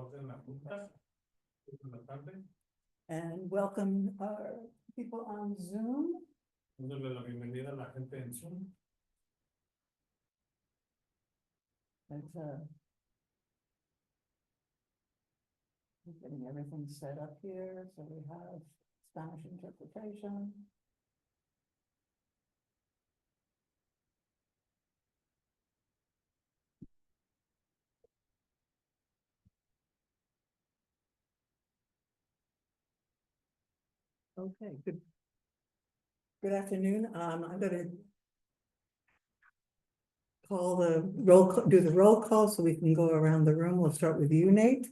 orden la junta. Buenas tardes. And welcome people on Zoom. Dándole la bienvenida a la gente en Zoom. It's, getting everything set up here, so we have Spanish interpretation. Okay, good. Good afternoon. I'm going to call the do the roll call so we can go around the room. We'll start with you, Nate.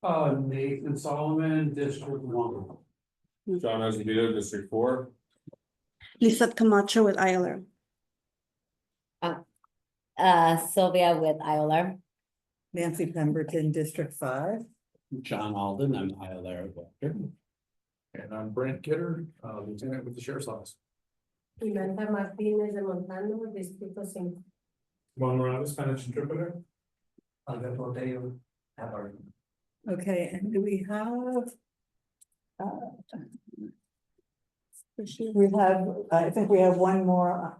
Nathan Solomon, District 1. John Esposito, District 4. Lisa Camacho with ILR. Sylvia with ILR. Nancy Pemberton, District 5. John Alden, I'm ILR Director. And I'm Brent Kidder, Lieutenant with the Sheriff's Office. Samantha Martinez de Montano, Distrito 5. Juan Morales, Spanish interpreter. Alberto Deo, Habar. Okay, and do we have? We have, I think we have one more,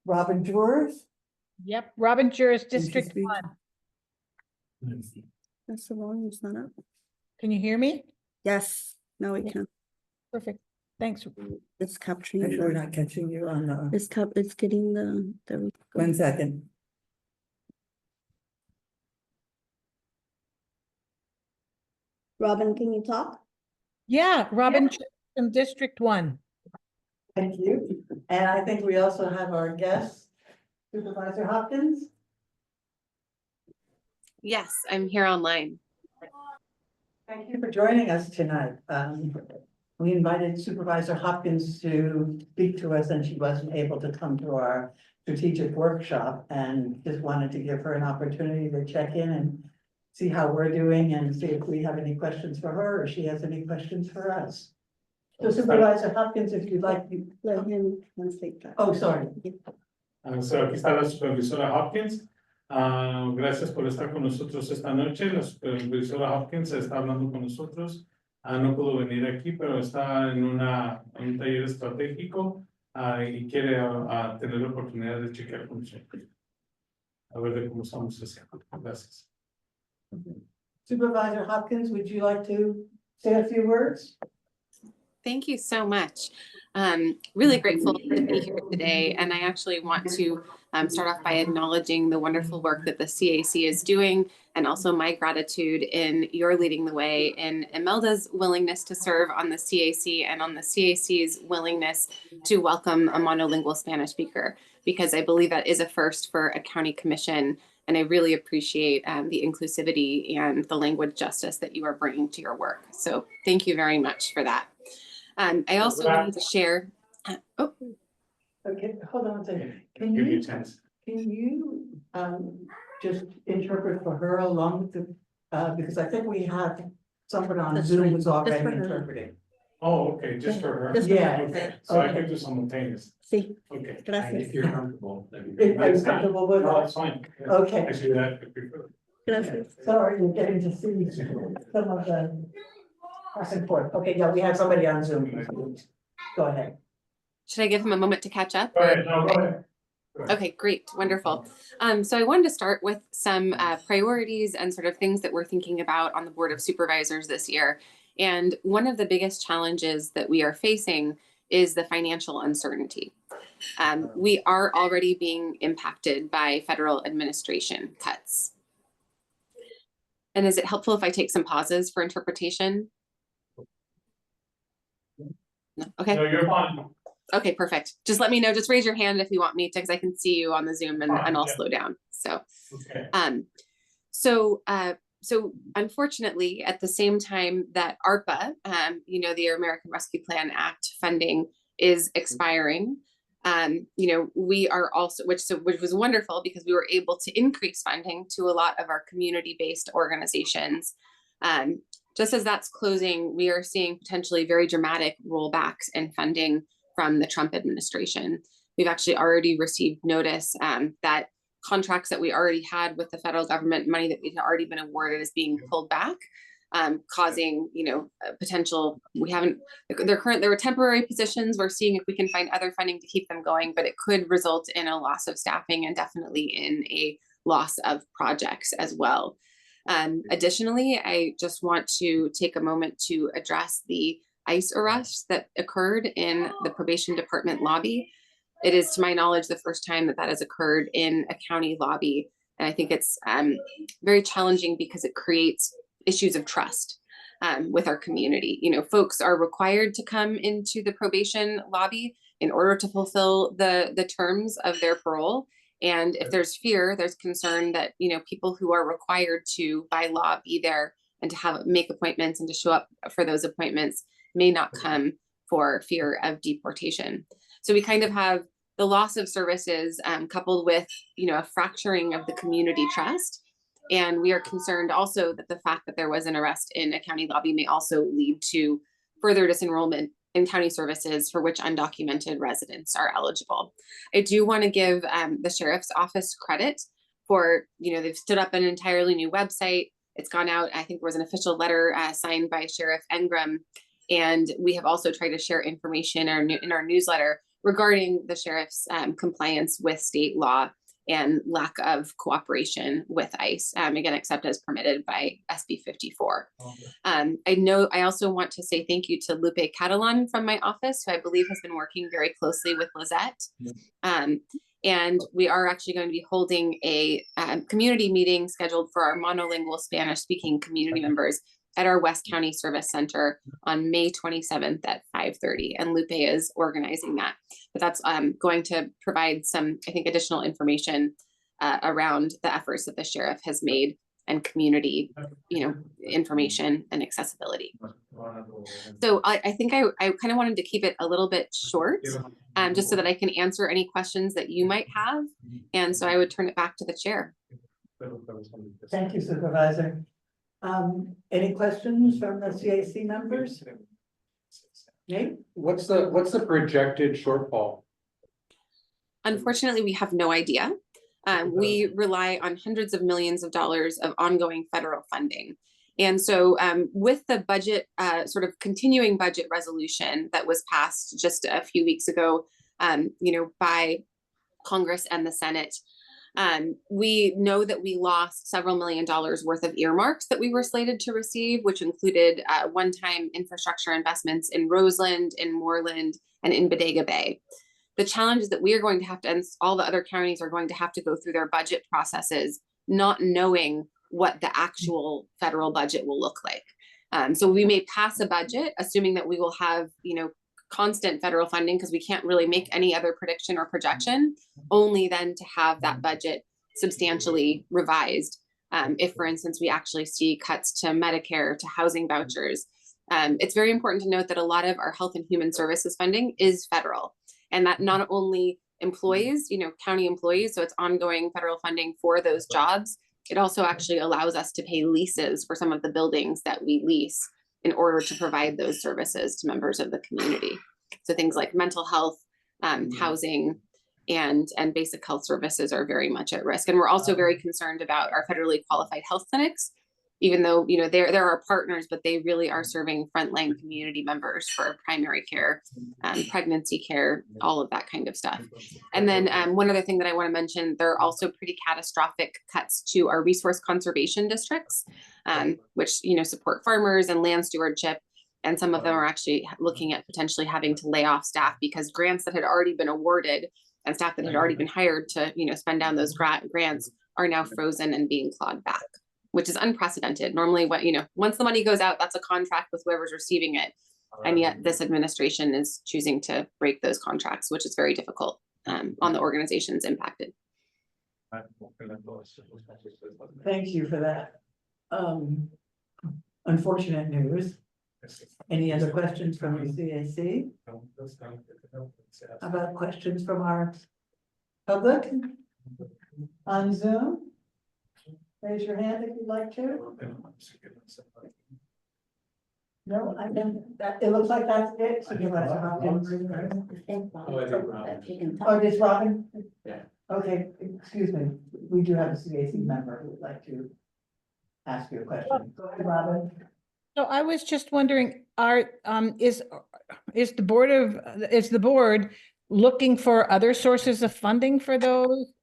Robin Dewars. Yep, Robin Juris, Can she District speak? 1. That's the volume's not up. Can you hear me? Yes, now we Yeah. can. Perfect. Thanks. It's capturing. Make sure we're not catching you on the, It's getting the. 1 second. Robin, can you talk? Yeah, Robin Juris from District 1. Thank you. And I think we also have our guest, Supervisor Hopkins. Yes, I'm here online. Thank you for joining us tonight. We invited Supervisor Hopkins to speak to us and she wasn't able to come to our strategic workshop and just wanted to give her an opportunity to check in and see how we're doing and see if we have any questions for her or she has any questions for us. So Supervisor Hopkins, if you'd like to. Let him translate that. Oh, sorry. So aquí está la supervisora Hopkins. Gracias por estar con nosotros esta noche. La supervisora Hopkins está hablando con nosotros. No pudo venir aquí, pero está en un taller estratégico y quiere tener la oportunidad de chequear con nosotros. A ver de cómo estamos haciendo. Gracias. Supervisor Hopkins, would you like to say a few words? Thank you so much. Really grateful to be here today. And I actually want to start off by acknowledging the wonderful work that the CAC is doing and also my gratitude in your leading the way in Imelda's willingness to serve on the CAC and on the CAC's willingness to welcome a monolingual Spanish speaker, because I believe that is a first for a county commission. And I really appreciate the inclusivity and the language justice that you are bringing to your work. So thank you very much for that. I also wanted to share. Okay, hold on a second. Give you a chance. Can you just interpret for her along with the, because I think we have someone on That's Zoom right. who's already That's for her. interpreting. Oh, okay, just for her. Just for Yeah. her. Okay, so I Okay. can do simultaneous. Sí, Okay. gracias. If you're comfortable. that'd be If great. I'm comfortable with No, that. that's fine. Okay. I see that if you prefer. Gracias. Sorry, we're getting to see some of the back and forth. Okay, yeah, we have somebody on Zoom. Go ahead. Should I give him a moment to catch up? Go ahead, no, go ahead. Okay, great, wonderful. So I wanted to start with some priorities and sort of things that we're thinking about on the Board of Supervisors this year. And one of the biggest challenges that we are facing is the financial uncertainty. We are already being impacted by federal administration cuts. And is it helpful if I take some pauses for interpretation? No, okay. No, you're fine. Okay, perfect. Just let me know, just raise your hand if you want me to, because I can see you on the Zoom and I'll Yeah. slow down. So, Okay. so unfortunately, at the same time that ARPA, the American Rescue Plan Act funding is expiring, we are also, which was wonderful because we were able to increase funding to a lot of our community-based organizations. Just as that's closing, we are seeing potentially very dramatic rollbacks in funding from the Trump administration. We've actually already received notice that contracts that we already had with the federal government, money that we'd already been awarded is being pulled back, causing, a potential, there were temporary positions. We're seeing if we can find other funding to keep them going, but it could result in a loss of staffing and definitely in a loss of projects as well. Additionally, I just want to take a moment to address the ICE arrest that occurred in the probation department lobby. It is, to my knowledge, the first time that has occurred in a county lobby. And I think it's very challenging because it creates issues of trust with our community. Folks are required to come into the probation lobby in order to fulfill the terms of their parole. And if there's fear, there's concern that, people who are required to, by law, be there and to make appointments and to show up for those appointments may not come for fear of deportation. So we kind of have the loss of services coupled with, a fracturing of the community trust. And we are concerned also that the fact that there was an arrest in a county lobby may also lead to further disenrollment in county services for which undocumented residents are eligible. I do want to give the sheriff's office credit for, they've stood up an entirely new website. It's gone out. I think there was an official letter signed by Sheriff Engram. And we have also tried to share information in our newsletter regarding the sheriff's compliance with state law and lack of cooperation with ICE, again, except as permitted by SB 54. I also want to say thank you to Lupe Catalan from my office, who I believe has been working very closely with Lizette. And we are actually going to be holding a community meeting scheduled for our monolingual Spanish speaking community members at our West County Service Center on May 27th at 5:30, and Lupe is organizing that. But that's going to provide some, I think, additional information around the efforts that the sheriff has made and community, information and accessibility. So I think I kind of wanted to keep it a little bit short, just so that I can answer any questions that you might have. And so I would turn it back to the chair. Thank you, Supervisor. Any questions from the CAC members? Nate? What's the projected shortfall? Unfortunately, we have no idea. We rely on hundreds of millions of dollars of ongoing federal funding. And so with the budget, sort of continuing budget resolution that was passed just a few weeks ago, by Congress and the Senate, we know that we lost several $1 million worth of earmarks that we were slated to receive, which included one-time infrastructure investments in Roseland, in Moreland, and in Bodega Bay. The challenge is that we are going to have to, and all the other counties are going to have to go through their budget processes, not knowing what the actual federal budget will look like. So we may pass a budget, assuming that we will have, constant federal funding, because we can't really make any other prediction or projection, only then to have that budget substantially revised. If, for instance, we actually see cuts to Medicare, to housing vouchers. It's very important to note that a lot of our health and human services funding is federal, and that not only employees, county employees, so it's ongoing federal funding for those jobs. It also actually allows us to pay leases for some of the buildings that we lease in order to provide those services to members of the community. So things like mental health, housing, and basic health services are very much at risk. And we're also very concerned about our federally qualified health clinics, even though, they're our partners, but they really are serving frontline community members for primary care, pregnancy care, all of that kind of stuff. And then one other thing that I want to mention, there are also pretty catastrophic cuts to our resource conservation districts, which, support farmers and land stewardship. And some of them are actually looking at potentially having to lay off staff because grants that had already been awarded and staff that had already been hired to, spend down those grants are now frozen and being clawed back, which is unprecedented. Normally, once the money goes out, that's a contract with whoever's receiving it. And yet this administration is choosing to break those contracts, which is very difficult on the organizations impacted. Thank you for that. Unfortunate news. Any other questions from the CAC? How about questions from our public on Zoom? Raise your hand if you'd like to. No, I think that, it looks like that's it. Supervisor Hopkins. You can talk. Oh, just Robin? Yeah. Okay, excuse me. we do have a CAC member who would like to ask you a question. Go ahead, Robin. So I was just wondering, is the board looking for other sources of funding for those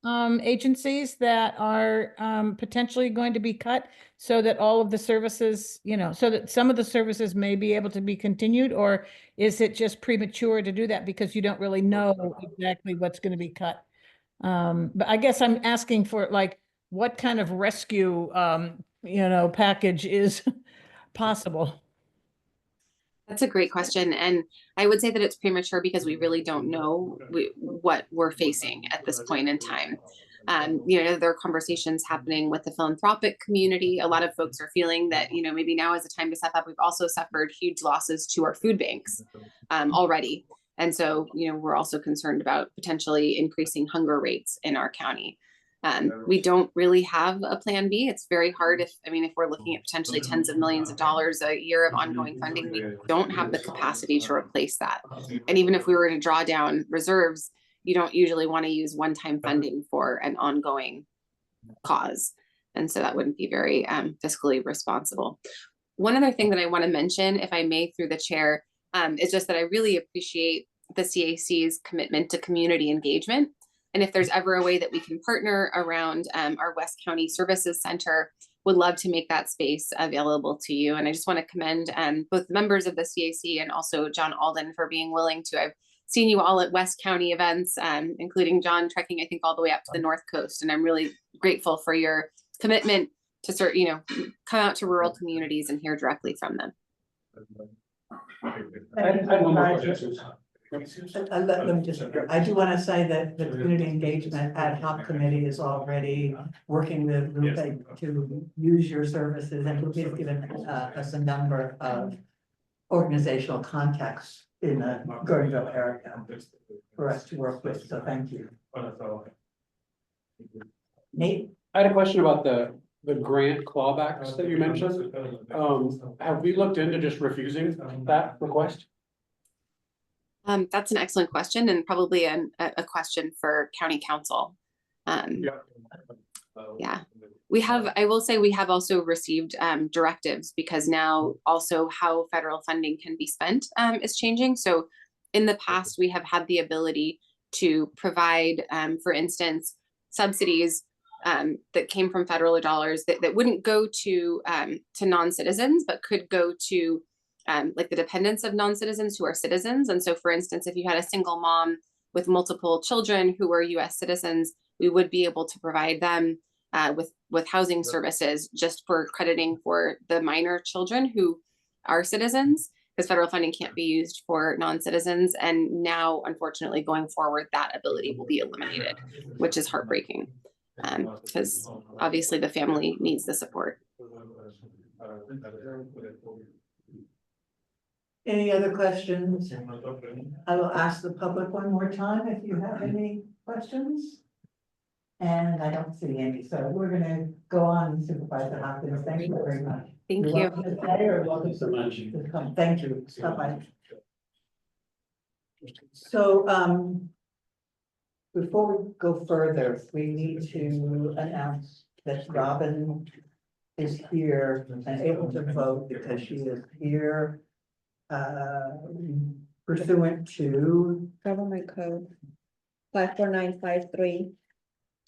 agencies that are potentially going to be cut so that all of the services, so that some of the services may be able to be continued, or is it just premature to do that because you don't really know exactly what's going to be cut? But I guess I'm asking for like, what kind of rescue, package is possible? That's a great question. And I would say that it's premature because we really don't know what we're facing at this point in time. There are conversations happening with the philanthropic community. A lot of folks are feeling that, maybe now is the time to step up. We've also suffered huge losses to our food banks already. And so, we're also concerned about potentially increasing hunger rates in our county. We don't really have a plan B. It's very hard if we're looking at potentially tens of millions of dollars a year of ongoing funding, we don't have the capacity to replace that. And even if we were to draw down reserves, you don't usually want to use one-time funding for an ongoing cause. And so that wouldn't be very fiscally responsible. One other thing that I want to mention, if I may, through the chair, is just that I really appreciate the CAC's commitment to community engagement. And if there's ever a way that we can partner around our West County Services Center, would love to make that space available to you. And I just want to commend both members of the CAC and also John Alden for being willing to. I've seen you all at West County events, including John trekking, I think, all the way up to the North Coast. And I'm really grateful for your commitment to come out to rural communities and hear directly from them. Let them just, I do want to say that the Community Engagement Ad Hoc Committee is already working with Lupe to use your services, and Lupe has given us a number of organizational contacts in the Gordonville area for us to work with, so thank you. Nate? I had a question about the grant clawbacks that you mentioned. Have we looked into just refusing that request? That's an excellent question, and probably a question for county council. Yeah, I will say we have also received directives, because now also how federal funding can be spent is changing. So in the past, we have had the ability to provide, for instance, subsidies that came from federal dollars that wouldn't go to non-citizens, but could go to like the dependents of non-citizens who are citizens. And so, for instance, if you had a single mom with multiple children who were US citizens, we would be able to provide them with housing services just for crediting for the minor children who are citizens, because federal funding can't be used for non-citizens. And now, unfortunately, going forward, that ability will be eliminated, which is heartbreaking, because obviously the family needs the support. Any other questions? I will ask the public one more time if you have any questions. And I don't see any, so we're gonna go on, Supervisor Hopkins. Thank you very much. Thank You're you. welcome to stay, or welcome so much. to come. Thank you. Bye-bye. So, before we go further, we need to announce that Robin is here and able to vote because she is here pursuant to Government code 54953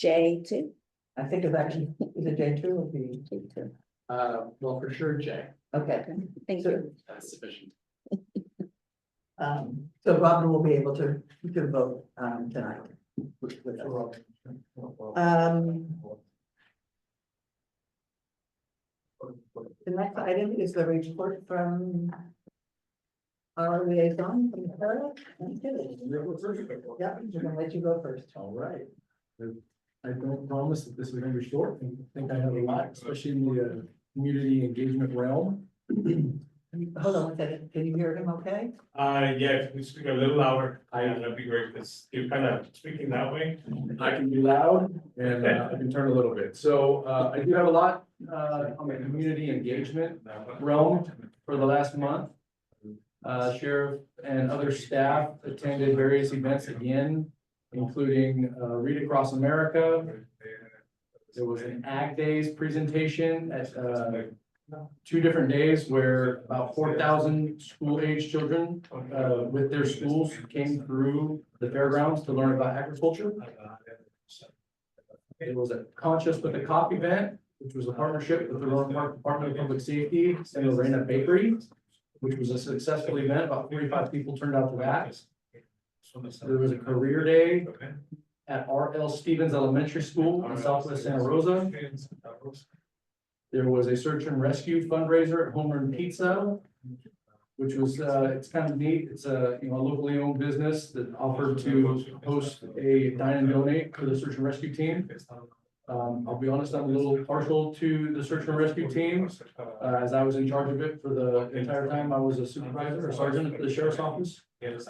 J2. I think it's actually, is it J2 or B? J2. Well, for sure, Jay. Okay, Thank you. That's sufficient. so Robin will be able to vote tonight. With us. The next item is the report from our liaison from Sarah. Yeah, we're gonna let you go first. All right. I don't promise that this is gonna be short. I think I have a lot, especially in the community engagement realm. Hold on one second. Can you hear him okay? Yeah, if you speak a little louder, that'd be great, because you're kind of speaking that way. I can be loud and I can turn a little bit. So I do have a lot on the community engagement realm for the last month. Sheriff and other staff attended various events again, including Read Across America, There was an Ag Days presentation at, 2 different days where about 4,000 school-age children, with their schools came through the fairgrounds to learn about agriculture. There was a Conscious with a Cop event, which was a partnership with the Roanoke Park Department of Public Safety and Lorena Bakery, which was a successful event. About 45 people turned out to that. There was a career day at R.L. Stevens Elementary School in Southwest Santa Rosa. There was a search and rescue fundraiser at Home Run Pizza, which was, it's kind of neat. It's a, a locally owned business that offered to host a dine and donate for the search and rescue team. I'll be honest, I'm a little partial to the search and rescue team, as I was in charge of it for the entire time I was a supervisor or sergeant at the sheriff's office. It's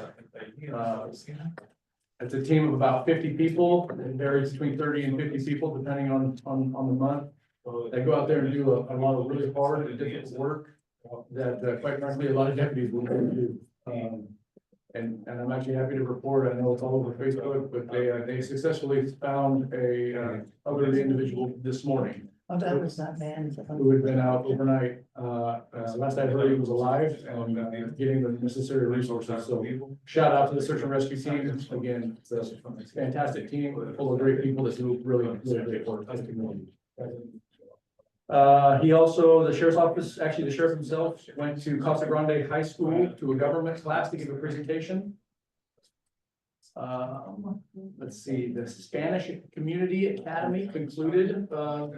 a team of about 50 people. It varies between 30 and 50 people, depending on the month. They go out there and do a lot of really hard and difficult work that, quite frankly, a lot of deputies will do. And I'm actually happy to report, I know it's all over Facebook, but they successfully found a elderly individual this morning Oh, that was not bad. who had been out overnight. Last I heard, he was alive and getting the necessary resources. So shout out to the search and rescue team. Again, it's a fantastic team full of great people that do really, really great work as a community. He also, the sheriff's office, actually the sheriff himself went to Casa Grande High School to a government class to give a presentation. Let's see, the Spanish Community Academy concluded,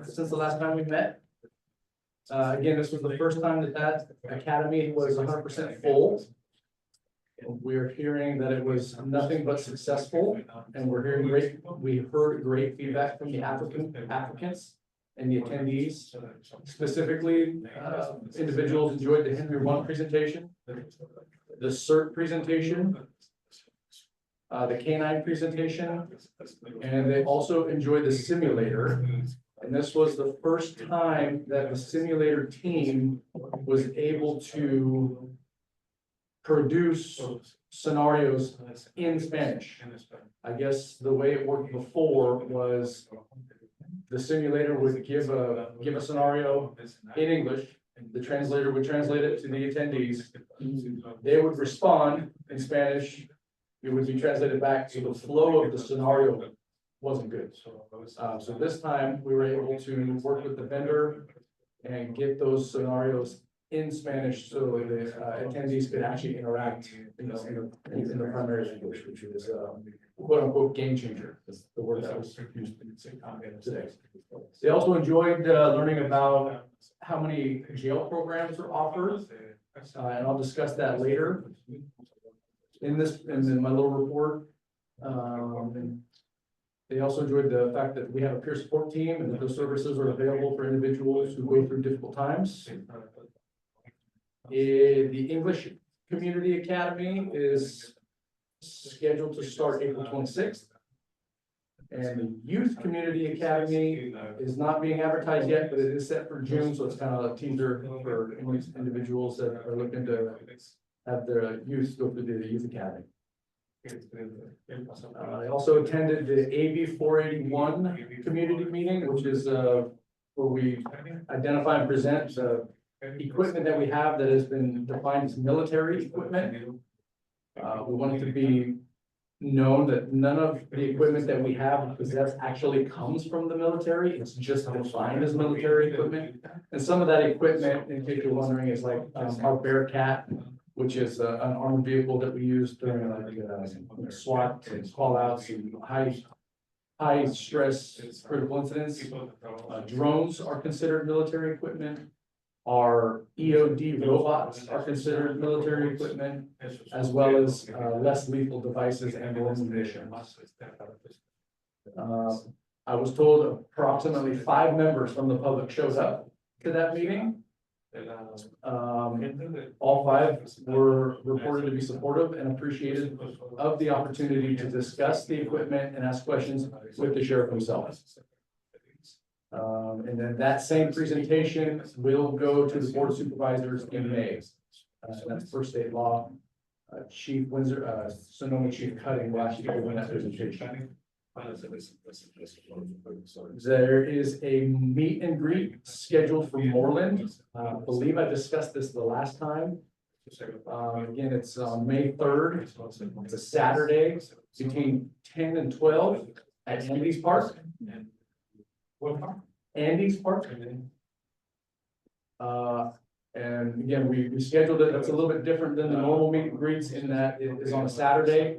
since the last time we met. Again, this was the first time that academy was 100% full. We're hearing that it was nothing but successful, and we heard great feedback from the applicants and the attendees. Specifically, individuals enjoyed the Henry I presentation, the CERT presentation, the K9 presentation, and they also enjoyed the simulator. And this was the first time that the simulator team was able to produce scenarios in Spanish. I guess the way it worked before was the simulator would give a scenario in English. The translator would translate it to the attendees. They would respond in Spanish. It would be translated back, so the flow of the scenario wasn't good. So this time we were able to work with the vendor and get those scenarios in Spanish so the attendees could actually interact in the primary language, which is quote unquote game changer. Is the word that was used today. They also enjoyed learning about how many jail programs are offered, and I'll discuss that later in my little report. They also enjoyed the fact that we have a peer support team and that those services are available for individuals who go through difficult times. The English Community Academy is scheduled to start April 26th. And the Youth Community Academy is not being advertised yet, but it is set for June, so it's kind of a teaser for individuals that are looking to have their youth go through the Youth Academy. I also attended the AB 481 community meeting, which is where we identify and present the equipment that we have that has been defined as military equipment. We want it to be known that none of the equipment that we have and possess actually comes from the military. It's just defined as military equipment. And some of that equipment, in case you're wondering, is like our Bearcat, which is an armored vehicle that we use during like SWAT and call outs and high stress critical incidents. Drones are considered military equipment. Our EOD robots are considered military equipment, as well as less lethal devices and ammunition. I was told approximately 5 members from the public showed up to that meeting. All 5 were reported to be supportive and appreciative of the opportunity to discuss the equipment and ask questions with the sheriff himself. And then that same presentation will go to the Board of Supervisors in May. That's per state law. Chief Windsor, Sonoma Chief Cutting will actually go in that presentation. There is a meet and greet scheduled for Moreland. I believe I discussed this the last time. Again, it's on May 3rd. It's a Saturday between 10 and 12 at Andy's Park. Andy's Park. And again, we scheduled it. That's a little bit different than the normal meet and greets in that it is on a Saturday.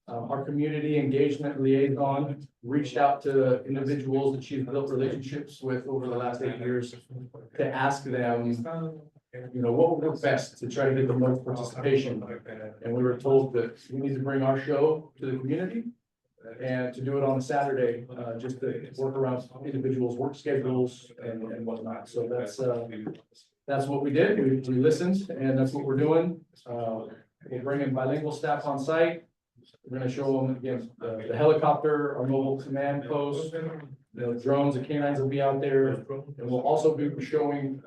Our community engagement liaison reached out to individuals that she's built relationships with over the last 8 years to ask them, you know, what would work best to try to get the most participation. And we were told that we need to bring our show to the community and to do it on a Saturday, just to work around individuals' work schedules and whatnot. So that's what we did. We listened, and that's what we're doing. We're bringing bilingual staff on site. We're gonna show them again, the helicopter, our mobile command post, the drones, the canines will be out there. And we'll also be showing,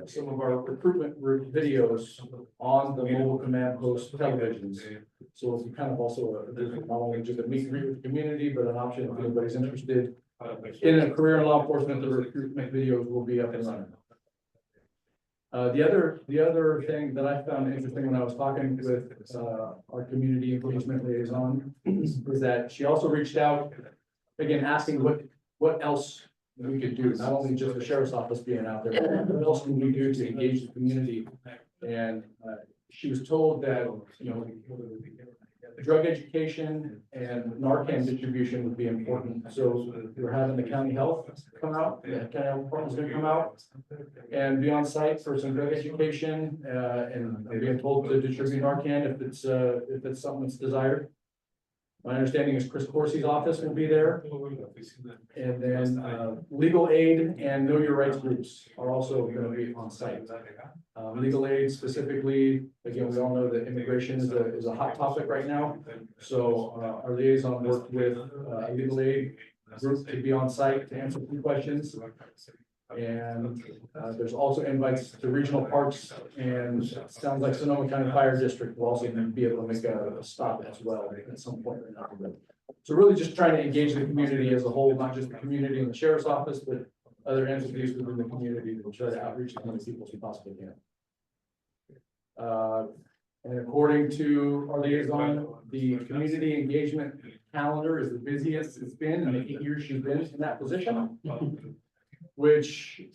some of our recruitment videos on the mobile command post televisions. So it's kind of also not only just a meet and greet with the community, but an option if anybody's interested in a career in law enforcement, the recruitment videos will be up and running. The other thing that I found interesting when I was talking with our community engagement liaison is that she also reached out, again, asking what else we could do, not only just the sheriff's office being out there, but what else can we do to engage the community? And she was told that, you know, drug education and Narcan distribution would be important. So we're having the county health come out, the county health department's gonna come out and be on site for some drug education, and being told to distribute Narcan if it's something that's desired. My understanding is Chris Corsi's office will be there. And then, legal aid and know your rights groups are also gonna be on site. Legal aid specifically, again, we all know that immigration is a hot topic right now. So, our liaison worked with, a legal aid group to be on site to answer a few questions. And, there's also invites to regional parks, and it sounds like Sonoma County Fire District will also be able to make a stop as well at some point. So really just trying to engage the community as a whole, not just the community in the sheriff's office, but other entities within the community that will try to outreach as many people as we possibly can. And according to our liaison, the community engagement calendar is the busiest it's been in the 8 years she's been in that position. Which, you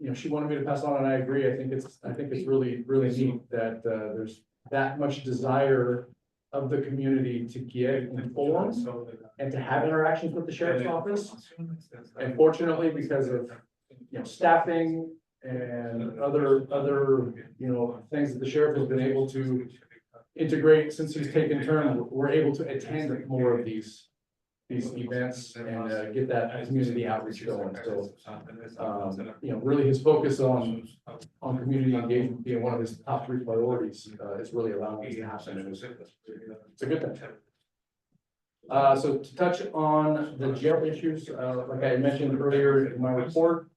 know, she wanted me to pass on, and I agree. I think it's really neat that, there's that much desire of the community to get informed and to have interactions with the sheriff's office. And fortunately, because of, you know, staffing and other, you know, things that the sheriff has been able to integrate since he's taken term, we're able to attend more of these events and get that community outreach going. So, you know, really his focus on community engagement being one of his top 3 priorities is really allowing this to happen. And it's a good thing. So to touch on the jail issues, like I mentioned earlier in my report,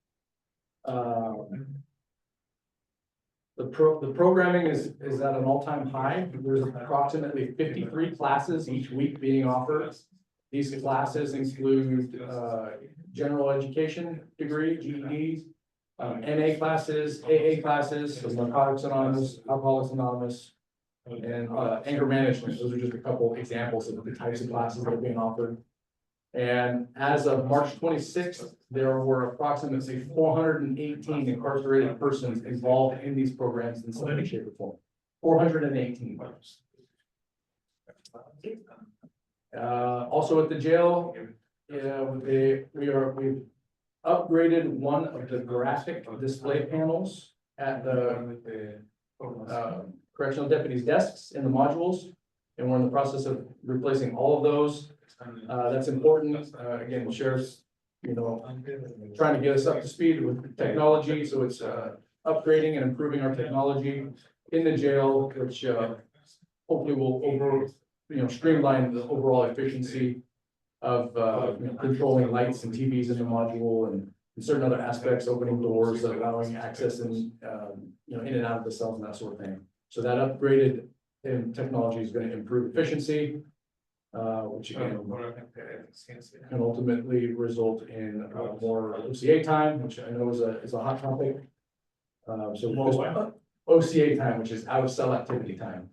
the programming is at an all-time high. There's approximately 53 classes each week being offered. These classes include general education degree, GEDs, NA classes, AA classes, so Narcotics Anonymous, Alcoholics Anonymous, and anger management. Those are just a couple examples of the types of classes that are being offered. And as of March 26th, there were approximately 418 incarcerated persons involved in these programs in some way, shape, or form. 418. Also at the jail, we've upgraded one of the graphic display panels at the correctional deputies' desks in the modules, and we're in the process of replacing all of those. That's important. Again, the sheriff's, you know, trying to get us up to speed with technology, so it's upgrading and improving our technology in the jail, which hopefully will streamline the overall efficiency of controlling lights and TVs in the module and certain other aspects, opening doors, allowing access and in and out of the cells and that sort of thing. So that upgraded technology is going to improve efficiency. which again can ultimately result in more OCA time, which I know is a hot topic. So More OCA time, which is out of cell activity time.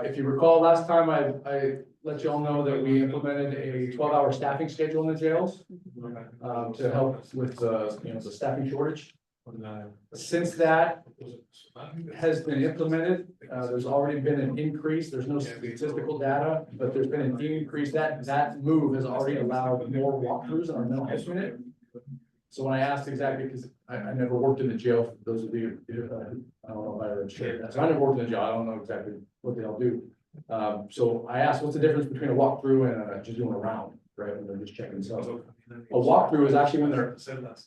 If you recall, last time I let you all know that we implemented a 12-hour staffing schedule in the jails to help with the staffing shortage. Since that has been implemented, there's already been an increase. There's no statistical data, but there's been an increase. That move has already allowed more walkthroughs in our mental health unit. So when I asked exactly, because I never worked in the jail, for those of you, I don't know if I ever shared that. So I never worked in the jail. I don't know exactly what they all do. So I asked, what's the difference between a walkthrough and just doing a round, right? When they're just checking cells. A walkthrough is actually when they're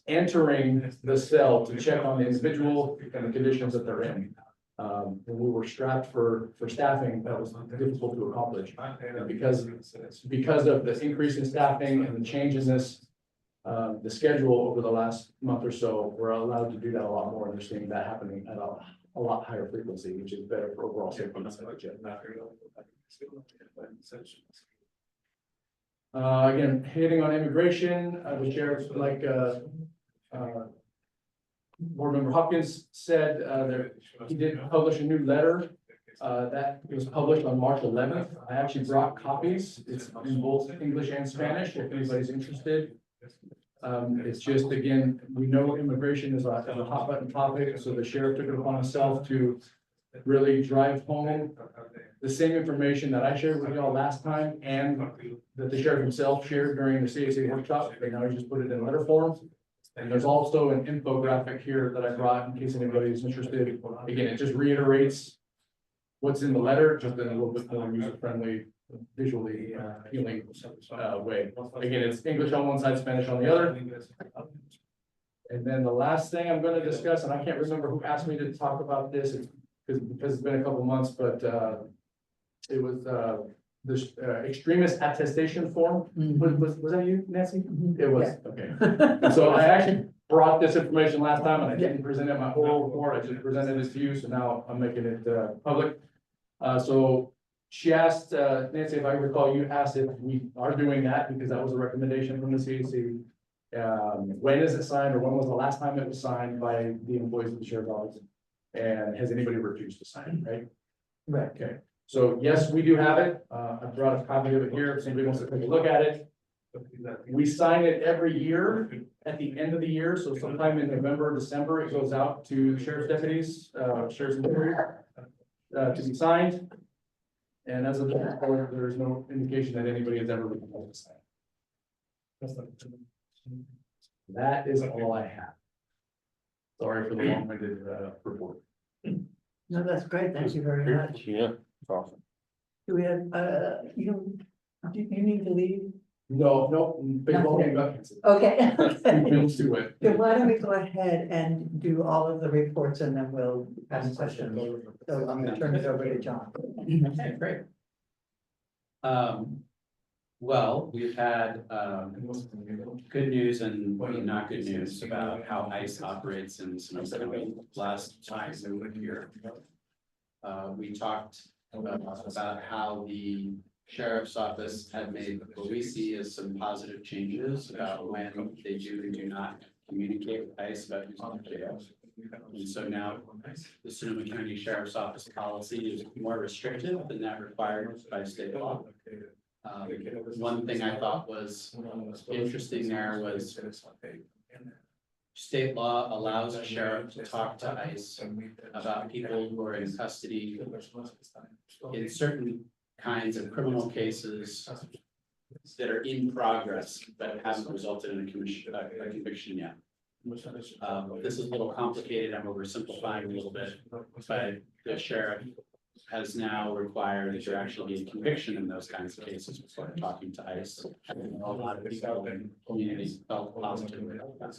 entering the cell to check on the individual and the conditions that they're in. When we were strapped for staffing, that was difficult to accomplish. And because of the increase in staffing and the change in the schedule over the last month or so, we're allowed to do that a lot more, and we're seeing that happening at a lot higher frequency, which is better for overall safety. Again, hitting on immigration, the sheriff, like Board Member Hopkins said, he did publish a new letter that was published on March 11th. I actually brought copies. It's in both English and Spanish if anybody's interested. It's just, again, we know immigration is a hot button topic, so the sheriff took it upon himself to really drive home the same information that I shared with y'all last time and that the sheriff himself shared during the CAC workshop. And now he just put it in letter form. And there's also an infographic here that I brought in case anybody's interested. Again, it just reiterates what's in the letter, just in a little bit more user-friendly, visually appealing way. Again, it's English on one side, Spanish on the other. And then the last thing I'm going to discuss, and I can't remember who asked me to talk about this, because it's been a couple months, but it was this extremist attestation form. Was that you, Nancy? It was, okay. So I actually brought this information last time and I didn't present it in my whole report. I just presented it to you, so now I'm making it public. So she asked, Nancy, if I recall, you asked if we are doing that because that was a recommendation from the CAC. When is it signed, or when was the last time it was signed by the employees of the sheriff's office? And has anybody refused to sign it, right? Right. Okay, so yes, we do have it. I brought a copy of it here if somebody wants to take a look at it. We sign it every year at the end of the year, so sometime in November, December, it goes out to sheriff's deputies, sheriff's employees to be signed. And as of that point, there is no indication that anybody has ever refused to sign. That is all I have. Sorry for the long-winded report. No, that's great. Thank you very much. Yeah, awesome. Do we have, do you need to leave? No, baseball game got canceled. Okay. We'll do it. Then why don't we go ahead and do all of the reports and then we'll ask questions. So I'm gonna turn it over to John. Okay, great. Well, we've had good news and not good news about how ICE operates in Sonoma County. Last time we were here, we talked about how the sheriff's office had made what we see as some positive changes about when they do and do not communicate with ICE about using the jail. And so now the Sonoma County Sheriff's Office policy is more restrictive than that required by state law. One thing I thought was interesting there was state law allows a sheriff to talk to ICE about people who are in custody in certain kinds of criminal cases that are in progress but haven't resulted in a conviction yet. This is a little complicated. I'm oversimplifying a little bit, but the sheriff has now required that there actually be a conviction in those kinds of cases before talking to ICE. A lot of people in the community felt positively about that.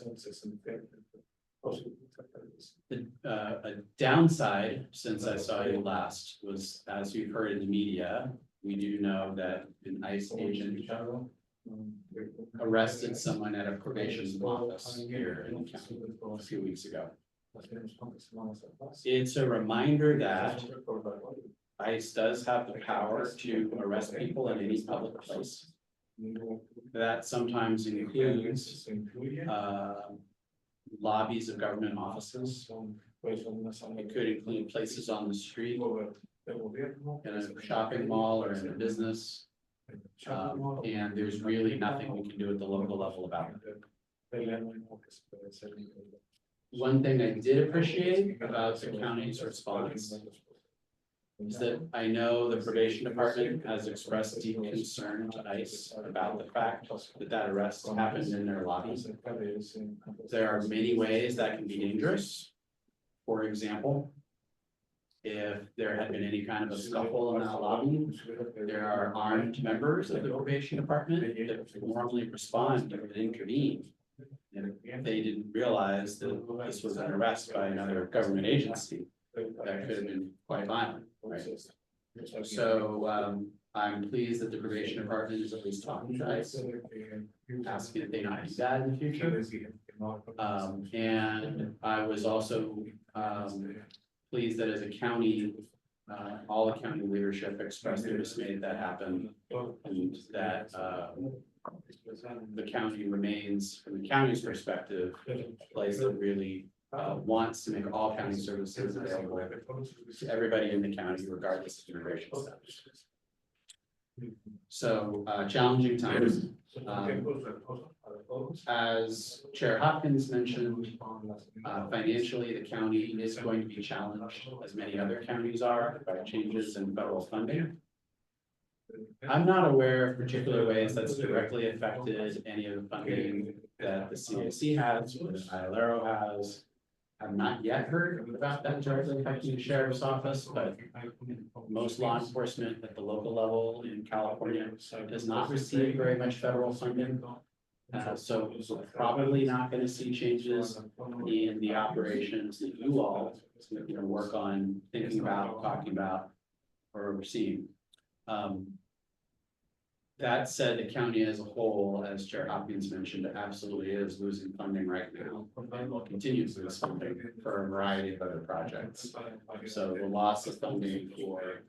A downside since I saw you last was, as you've heard in the media, we do know that an ICE agent arrested someone at a probation office here in the county a few weeks ago. It's a reminder that ICE does have the power to arrest people in any public place. That sometimes includes lobbies of government offices. It could include places on the street, in a shopping mall or in a business. And there's really nothing we can do at the local level about it. One thing I did appreciate about the county's response is that I know the probation department has expressed deep concern to ICE about the fact that that arrest happened in their lobby. There are many ways that can be dangerous. For example, if there had been any kind of a scuffle in that lobby, there are armed members of the probation department that normally respond and intervene. And if they didn't realize that this was an arrest by another government agency, that could have been quite violent, right? So I'm pleased that the probation department is at least talking to ICE, asking that they not do that in the future. And I was also pleased that as a county, all the county leadership expressed their dismay that happened, and that the county remains, from the county's perspective, a place that really wants to make all county services available to everybody in the county, regardless of immigration status. So challenging times. As Chair Hopkins mentioned, financially, the county is going to be challenged, as many other counties are, by changes in federal funding. I'm not aware of particular ways that's directly affected any of the funding that the CAC has, or that ILRO has. I've not yet heard about that directly affecting the sheriff's office, but most law enforcement at the local level in California does not receive very much federal funding. So we're probably not going to see changes in the operations that you all work on, thinking about, talking about, or overseeing. That said, the county as a whole, as Chair Hopkins mentioned, absolutely is losing funding right now. And will continue to lose funding for a variety of other projects. So the loss of funding for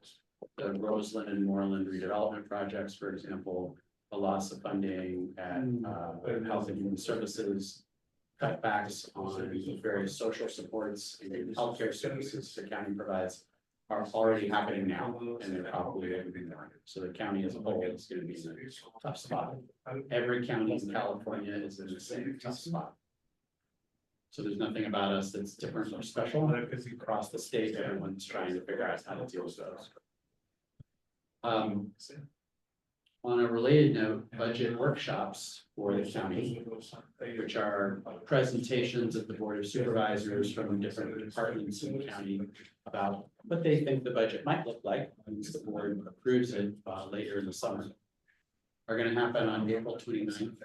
the Roseland and Moreland redevelopment projects, for example, the loss of funding at Health and Human Services, cutbacks on various social supports and healthcare services the county provides are already happening now, and they're probably going to be more. So the county as a whole is going to be in a tough spot. Every county in California is in the same tough spot. So there's nothing about us that's different or special. Across the state, everyone's trying to figure out how to deal with those. On a related note, budget workshops for the county, which are presentations of the Board of Supervisors from different departments in the county about what they think the budget might look like once the board approves it later in the summer, are going to happen on April 29th,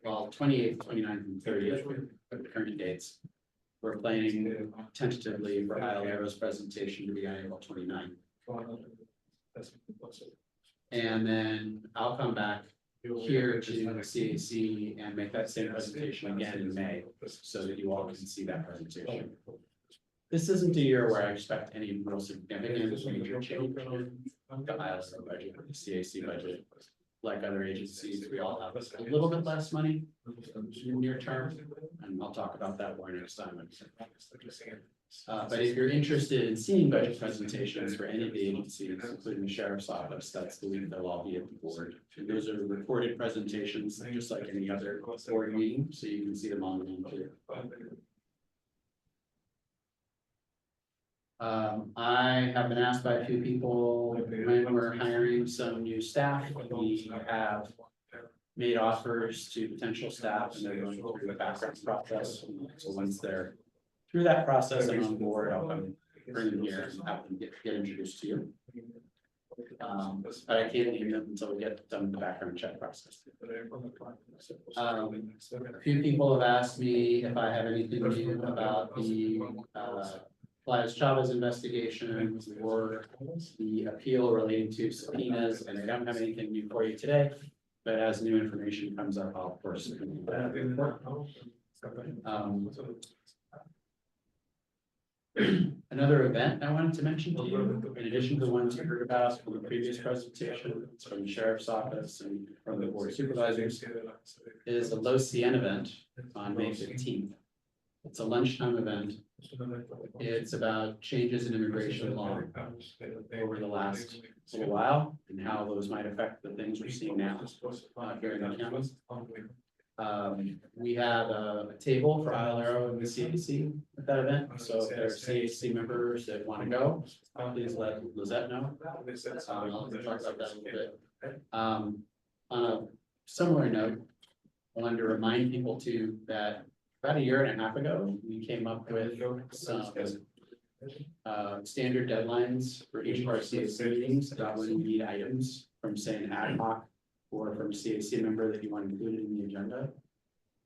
well, 28th, 29th, and 30th for the current dates. We're planning tentatively for ILRO's presentation to be on April 29th. And then I'll come back here to the CAC and make that same presentation again in May, so that you all can see that presentation. This isn't a year where I expect any real significant major change in the ILRO budget, or the CAC budget. Like other agencies, we all have a little bit less money in near term, and I'll talk about that more next time. But if you're interested in seeing budget presentations for any of the agencies, including the sheriff's office, that's the week they'll all be at the board. And those are recorded presentations, just like any other board meeting, so you can see them on the too. I have been asked by a few people when we're hiring some new staff. We have made offers to potential staff, and they're going through the background process. So once they're through that process and on board, I'll come bring them here and have them get introduced to you. But I can't leave them until we get done with the background check process. A few people have asked me if I have anything new about the Elias Chavez investigation or the appeal relating to subpoenas, and I don't have anything new for you today. But as new information comes up, I'll of course. Another event I wanted to mention to you, in addition to the ones you heard about from the previous presentation, from the sheriff's office and from the board of supervisors, is a Low CN event on May 15th. It's a lunchtime event. It's about changes in immigration law over the last little while and how those might affect the things we're seeing now here in the county. We have a table for Isle Arrow and the CAC at that event, so if there are CAC members that want to go, please let Lizette know. I'll talk about that a little bit. On a similar note, I wanted to remind people too that about a year and a half ago, we came up with some standard deadlines for each of our CAC meetings about when we need items from, say, an ad hoc or from a CAC member that you want included in the agenda.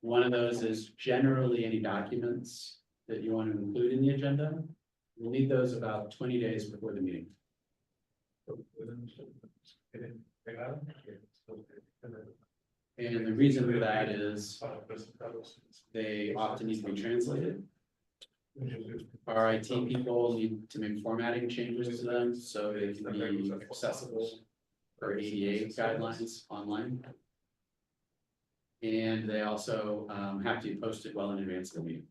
One of those is generally any documents that you want to include in the agenda. We'll need those about 20 days before the meeting. And the reason for that is they often need to be translated. Our IT people need to make formatting changes to them so they can be accessible for ADA guidelines online. And they also have to be posted well in advance of the meeting.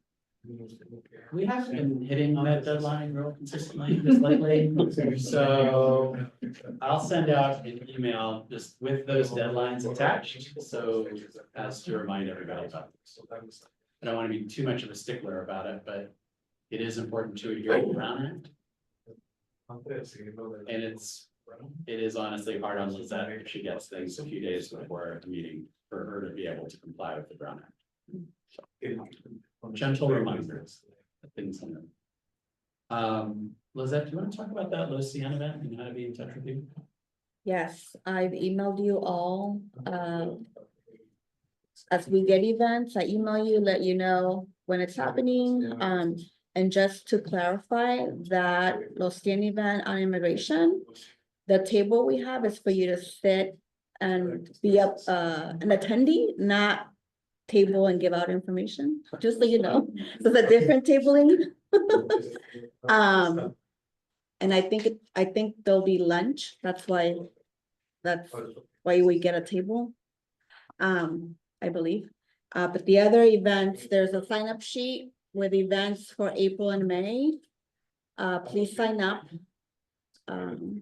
We haven't been hitting that deadline real consistently just lately, so I'll send out an email just with those deadlines attached, so as to remind everybody about this. I don't want to be too much of a stickler about it, but it is important to adhere to the Brown Act. And it is honestly hard on Lizette if she gets things a few days before the meeting for her to be able to comply with the Brown Act. So, gentle reminders of things in there. Lizette, do you want to talk about that Low CN event and how to be in touch with you? Yes, I've emailed you all. As we get events, I email you, let you know when it's happening. And just to clarify that Los CN event on immigration, the table we have is for you to sit and be up, an attendee, not table and give out information, just so you know. So it's a different tabling. And I think there'll be lunch. That's why we get a table. I believe. But the other events, there's a sign-up sheet with events for April and May. Please sign up. And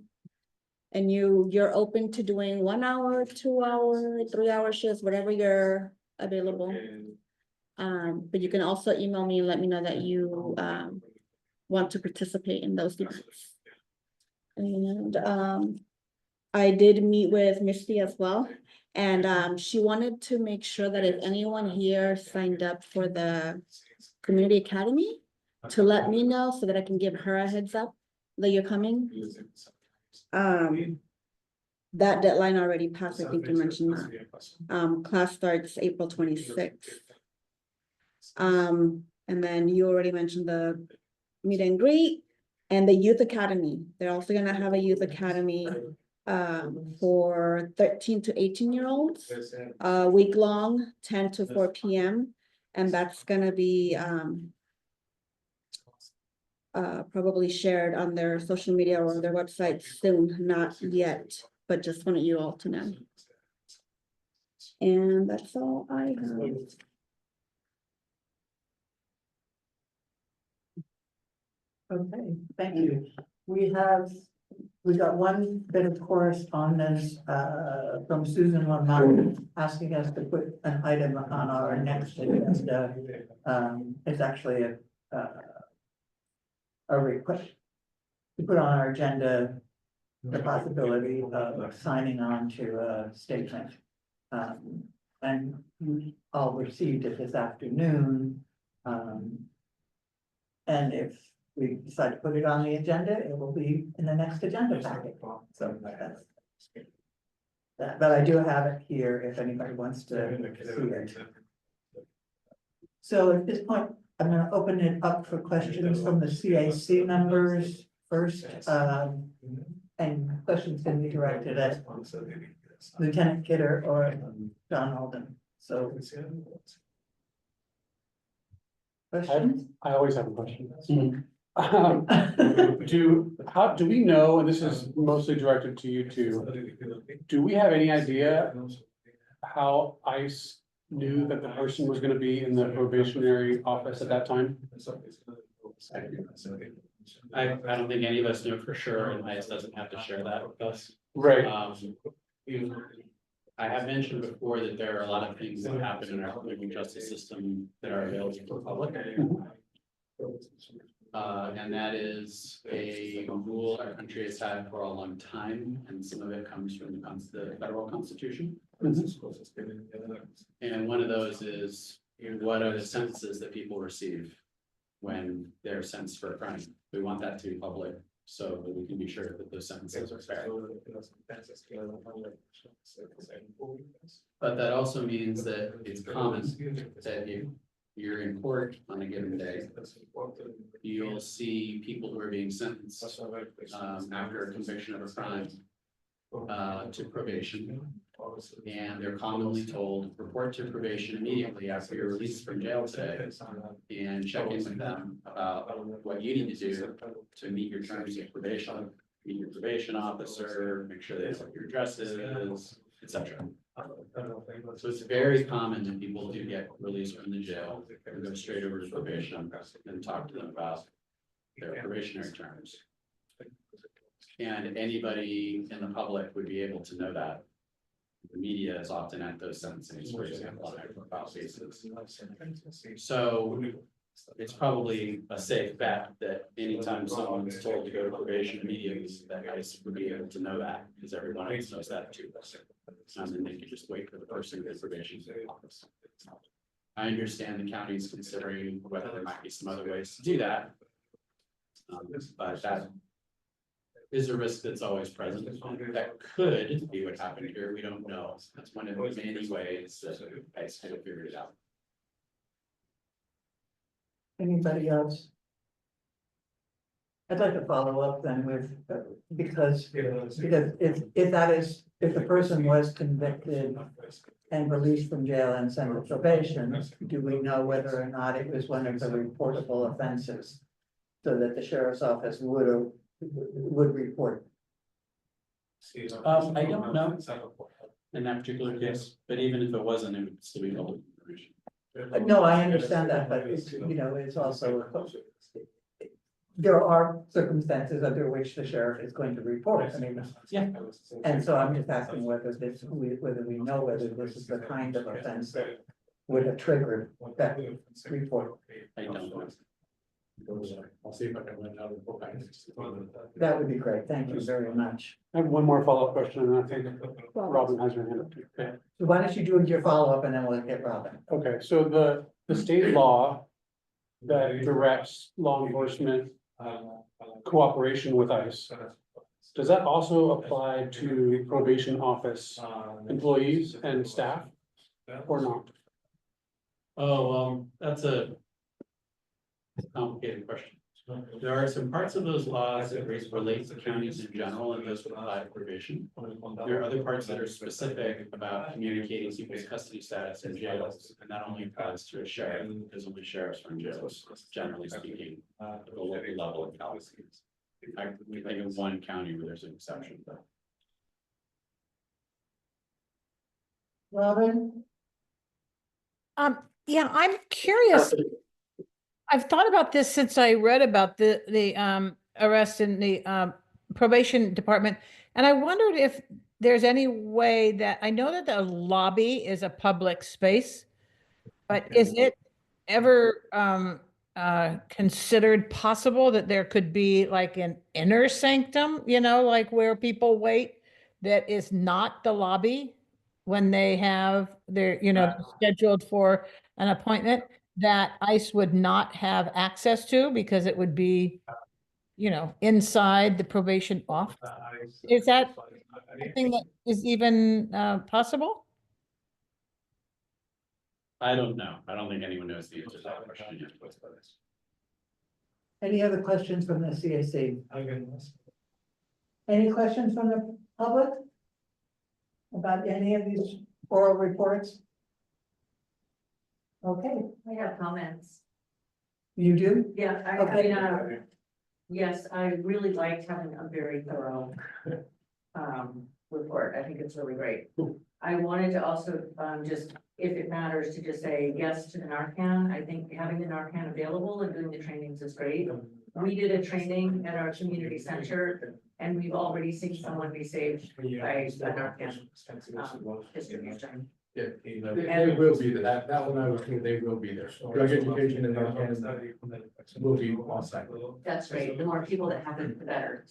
you're open to doing 1 hour, 2 hour, 3 hour shifts, whatever you're available. But you can also email me and let me know that you want to participate in those events. And I did meet with Misty as well, and she wanted to make sure that if anyone here signed up for the Community Academy, to let me know so that I can give her a heads up that you're coming. That deadline already passed, I think you mentioned that. Class starts April 26th. And then you already mentioned the meet and greet and the Youth Academy. They're also gonna have a Youth Academy for 13 to 18-year-olds, week long, 10 to 4 p.m. And that's gonna be probably shared on their social media or their website soon, not yet, but just wanted you all to know. And that's all I have. Okay, thank you. We got one bit of correspondence from Susan Lamont asking us to put an item on our next agenda. It's actually a request to put on our agenda the possibility of signing on to a statement. And you all received it this afternoon. And if we decide to put it on the agenda, it will be in the next agenda packet. So that's that, but I do have it here if anybody wants to see it. So at this point, I'm going to open it up for questions from the CAC members first. And questions can be directed at Lieutenant Kidder or John Alden. So questions? I always have a question. Do we know, and this is mostly directed to you two, do we have any idea how ICE knew that the person was gonna be in the probationary office at that time? I don't think any of us know for sure, and ICE doesn't have to share that with us. Right, I have mentioned before that there are a lot of things that happen in our criminal justice system that are available to the public. And that is a rule our country has had for a long time, and some of it comes from the federal constitution. And one of those is, what are the sentences that people receive when they're sentenced for a crime? We want that to be public, so that we can be sure that those sentences are fair. But that also means that it's common that if you're in court on a given day, you'll see people who are being sentenced after a conviction of a crime to probation. And they're commonly told, report to probation immediately after you're released from jail today, and check in with them about what you need to do to meet your terms of probation, meet your probation officer, make sure they know what your address is, etc. So it's very common that people do get released from the jail and go straight over to probation and talk to them about their probationary terms. And anybody in the public would be able to know that. The media is often at those sentencings, for example, on high-profile cases. So it's probably a safe bet that anytime someone's told to go to probation immediately, that ICE would be able to know that, because everyone else knows that too. And then they can just wait for the person to get probation office. I understand the county is considering whether there might be some other ways to do that. But that is a risk that's always present. That could be what happened here. We don't know. That's one of the many ways that ICE could have figured it out. Anybody else? I'd like to follow up then with, because if that is, if the person was convicted and released from jail and sent to probation, do we know whether or not it was one of the reportable offenses? So that the sheriff's office would report? I don't know in that particular case, but even if it wasn't, it would still be public information. No, I understand that, but it's, you know, it's also. There are circumstances under which the sheriff is going to report, I mean. Yeah. And so I'm just asking whether whether we know whether this is the kind of offense that would have triggered that report. I don't know. I'll see if I can learn how to book it. That would be great, thank you very much. I have one more follow-up question, and I think Robin has her hand up too. Okay. So why don't you do your follow-up and then we'll get Robin. Okay, so the state law that directs law enforcement cooperation with ICE, does that also apply to probation office employees and staff or not? Oh, that's a complicated question. There are some parts of those laws that relate to counties in general, and those would apply to probation. There are other parts that are specific about communicating people's custody status in jails, and that only applies to a sheriff, because only sheriffs are in jails, generally speaking, at the local level of California. We think of one county where there's an exception, but. Robin? Yeah, I'm curious. I've thought about this since I read about the arrest in the probation department. And I wondered if there's any way that, I know that the lobby is a public space, but is it ever considered possible that there could be like an inner sanctum, you know, like where people wait, that is not the lobby when they have their, you know, scheduled for an appointment, that ICE would not have access to because it would be, you know, inside the probation office? Is that a thing that is even possible? I don't know. I don't think anyone knows the answer to that question yet. Any other questions from the CAC? Any questions from the public? About any of these oral reports? Okay, I have comments. you do? Yeah, Okay. Yes, I really liked having a very thorough report. I think it's really great. I wanted to also, just, if it matters, to just say yes to the Narcan. I think having the Narcan available and doing the trainings is great. We did a training at our community center, and we've already seen someone be saved by a Narcan distribution. Yeah, they will be there. That one I was told they will be there. Drug education and will be on site. That's great. The more people that have it, the better.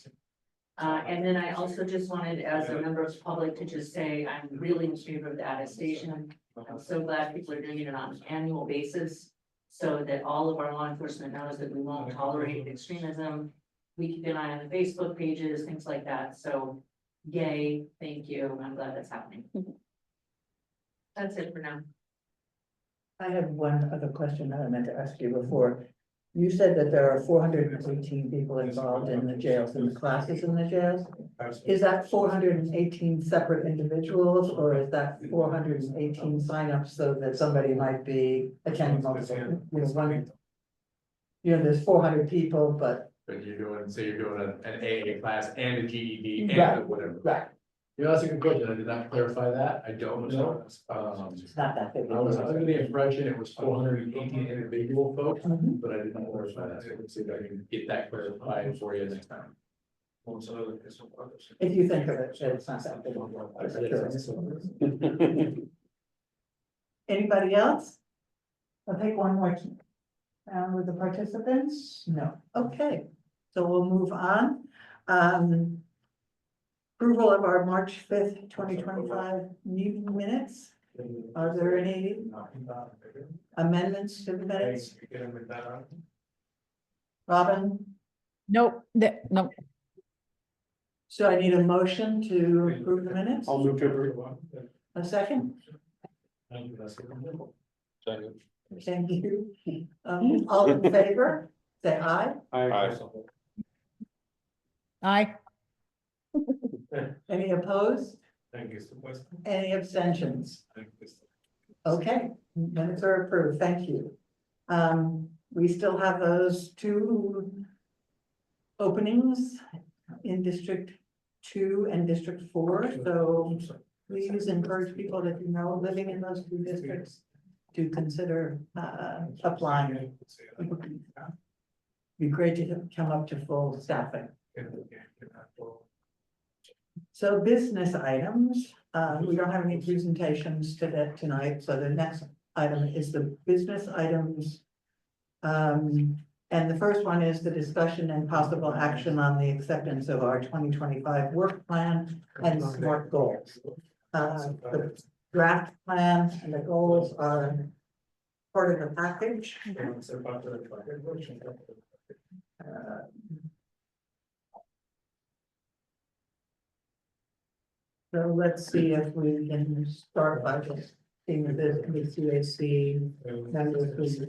And then I also just wanted, as a member of the public, to just say, I'm really in favor of the attestation. I'm so glad people are doing it on an annual basis, so that all of our law enforcement knows that we won't tolerate extremism. We keep an eye on the Facebook pages, things like that. So yay, thank you. I'm glad that's happening. That's it for now. I have one other question that I meant to ask you before. You said that there are 418 people involved in the jails, in the classes in the jails. Is that 418 separate individuals, or is that 418 signups so that somebody might be attending multiple? There's 400 people, but. But you're doing, say you're doing an AA class and a GED and Right. a whatever. Right. That's a good question. I did not clarify that. I don't know. It's not that big. I was under the impression it was 418 individual folks, Mhm. but I did not clarify that. So let's see if I can get that clarified for you next time. If you think of it, it's not that big. I was curious. Anybody else? I'll take one more. With the participants? No. Okay, so we'll move on. Approval of our March 5th, 2025 meeting minutes. Are there any amendments to the minutes? Robin, Nope, no, so I need a motion to approve the minutes? I'll move to approve. A second? Thank you. All in favor, say aye. aye, Any opposed? Thank you. Any abstentions? Okay, minutes are approved, thank you. We still have those two openings in District 2 and District 4, so please encourage people that you know living in those two districts to consider applying. Be great to come up to full staffing. So business items, we don't have any presentations tonight, so the next item is the business items. And the first one is the discussion and possible action on the acceptance of our 2025 work plan and SMART goals. The draft plan and the goals are part of the package. So let's see if we can start by just seeing the CAC members who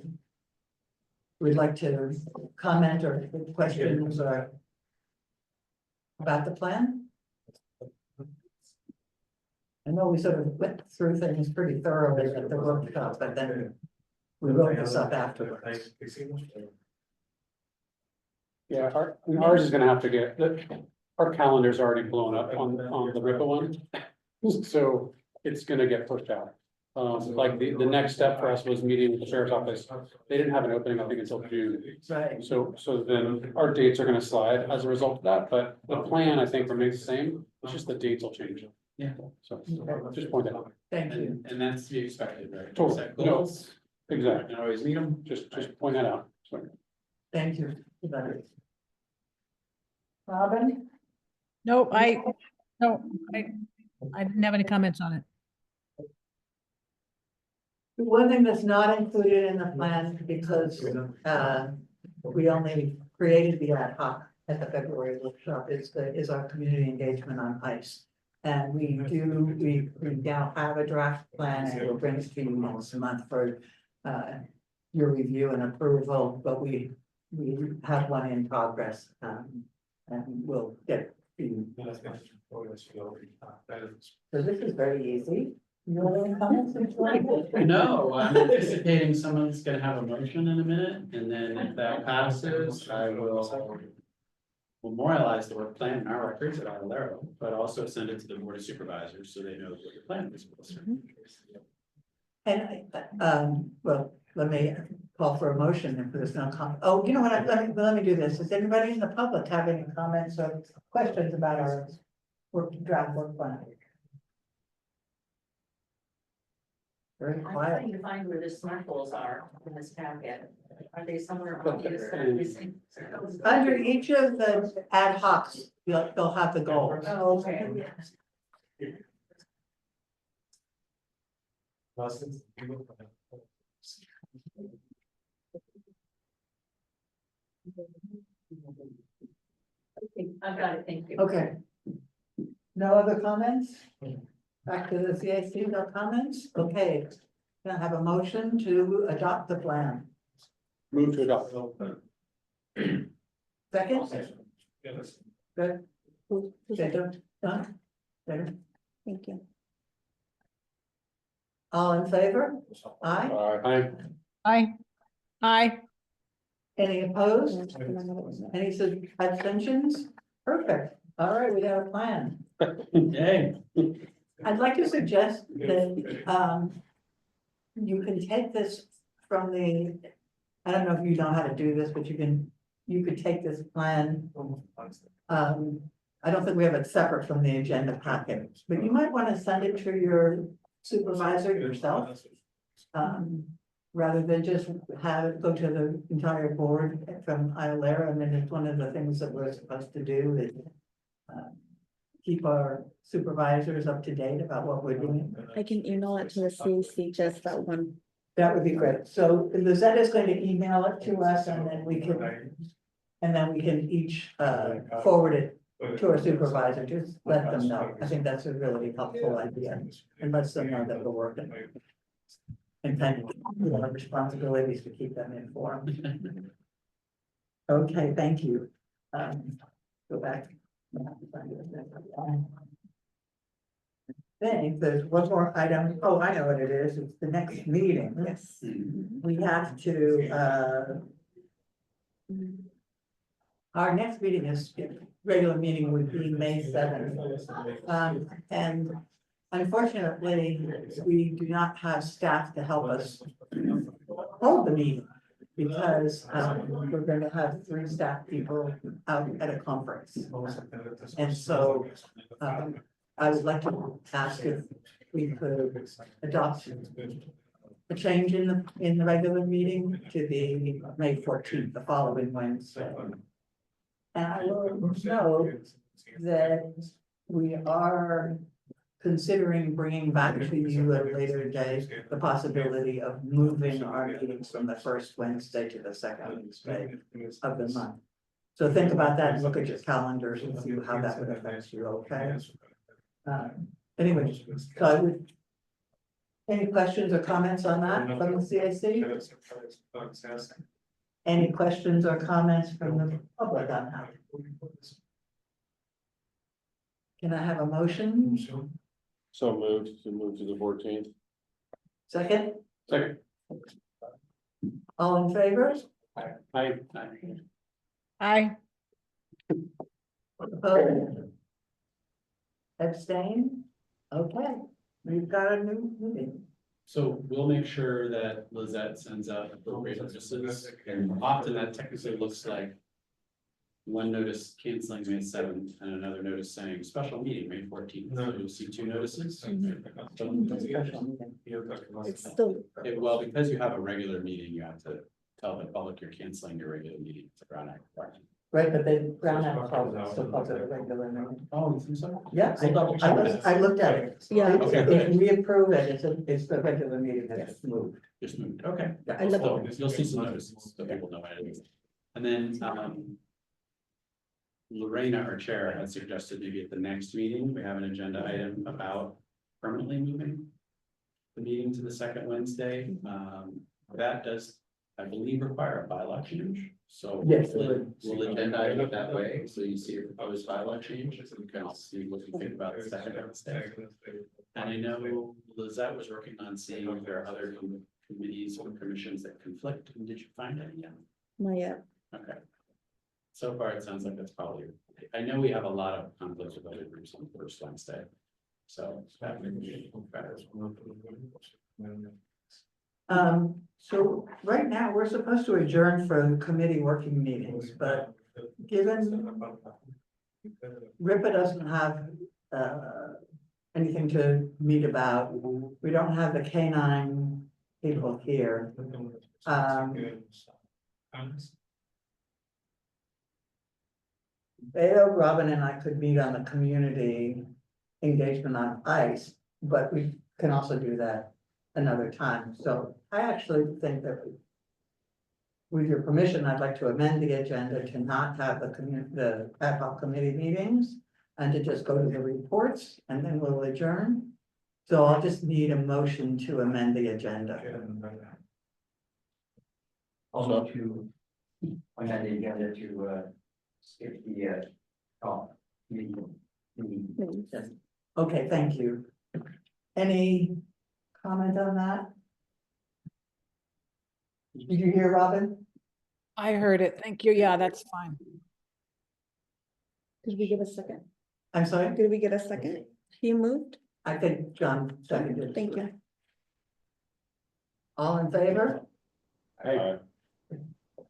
would like to comment or questions or about the plan. I know we sort of went through things pretty thoroughly at the workshop, but then we wrote this up afterwards. Yeah, ours is gonna have to get, our calendar's already blown up on the RIPA one. So it's gonna get pushed out. Like the next step for us was meeting with the sheriff's office. They didn't have an opening, I think, until June. Right. So then our dates are gonna slide as a result of that, but the plan, I think, remains the same. It's just the dates will change. Yeah. So just point that out. Thank you. And that's to be expected, right? Totally. Set goals, Exactly. and always meet them. Just point that out. Sorry. Thank you. Robin? no, I didn't have any comments on it. The one thing that's not included in the plan, because we only created the ad hoc at the February workshop, is our community engagement on ICE. And we now have a draft plan, and we'll bring it to you next month for your review and approval, but we have one in progress, and we'll get to you. So this is very easy. You have any comments? No, I'm anticipating someone's gonna have a motion in a minute, and then if that passes, I will memorialize the work plan in our records at Alero, but also send it to the board of supervisors so they know what the plan is. And, well, let me call for a motion if there's no comment. Oh, you know what, let me do this. Does anybody in the public have any comments or questions about our draft work plan? Very I'm quiet. trying to find where the smart goals are in this packet. Are they somewhere on this? Under each of the ad hocs, they'll have the goals. Oh, okay. Okay, I've got it, thank you. Okay. No other comments? Back to the CAC, no comments? Okay. Can I have a motion to adopt the plan? Move to adopt. Second? Good. Who's Okay, that? done? There. Thank you. All in favor? Aye. Aye. Aye. Aye. Any opposed? Any abstentions? Perfect. All right, we have a plan. Yay. I'd like to suggest that, you can take this from the, I don't know if you know how to do this, but you could take this plan. I don't think we have it separate from the agenda packet, but you might want to send it to your supervisor yourself. Rather than just have it go to the entire board from Ilera. I mean, it's one of the things that we're supposed to do is keep our supervisors up to date about what we're doing. I can email it to the CAC, just that one. That would be great. So Lizette is going to email it to us and then we can each forward it to our supervisor, just let them know. I think that's a really helpful idea and lets them know that we're working. And kind of, our responsibilities to keep them informed. Okay, thank you. Go back. I think there's one more item. Oh, I know what it is. It's the next meeting. Yes. We have to, our next meeting is, regular meeting would be May 7th. And unfortunately, we do not have staff to help us hold the meeting because we're going to have 3 staff people out at a conference. And so I would like to ask if we could adopt a change in the regular meeting to be May 14th, the following Wednesday. And I will note that we are considering bringing back to you at a later date the possibility of moving our meetings from the first Wednesday to the second Wednesday of the month. So think about that and look at your calendars and see how that would affect you, okay? Anyway, so I would, any questions or comments on that from the CAC? Any questions or comments from the public on that? Can I have a motion? So moved to move to the 14th. Second, Second. all in favor? Aye. Aye. Opposed? Abstain? Okay, we've got a new meeting. So we'll make sure that Lizette sends out appropriate notices, and often that technically looks like one notice canceling May 7th and another notice saying special meeting May 14th. So you'll see 2 notices. It's still, Well, because you have a regular meeting, you have to tell the public you're canceling your regular meeting. It's a Brown Act requirement. Right, but they Brown Act calls it, still calls it a regular meeting. Oh, you think so? Yeah, We'll double check that. I looked at it. Yeah. If we approve it, it's the regular meeting that's moved. Just moved, okay. I looked. So you'll see some notices, so people know what it is. And then, Lorena, our chair, had suggested maybe at the next meeting, we have an agenda item about permanently moving the meeting to the second Wednesday. That does, I believe, require a bylaw change. So Yes, it we'll would. agenda it that way. So you see a proposed bylaw change, so you can see what you think about the second Wednesday. And I know Lizette was working on seeing if there are other committees or commissions that conflict. And did you find any yet? not yet. Okay. So far, it sounds like that's probably, I know we have a lot of conflicts with other groups on the first Wednesday. So that would be better. So right now, we're supposed to adjourn for committee working meetings, but given RIPA doesn't have anything to meet about, we don't have the canine people here. Beto, Robin and I could meet on the community engagement on ICE, but we can also do that another time. So I actually think that with your permission, I'd like to amend the agenda to not have the ad hoc committee meetings and to just go to the reports and then we'll adjourn. So I'll just need a motion to amend the agenda. Also to amend the agenda to skip the meeting. Yes. Okay, thank you. Any comment on that? Did you hear, Robin? I heard it. Thank you. Yeah, that's fine. Did we get a second? I'm sorry, Did we get a second? He moved? I think John seconded. Thank you. All in favor?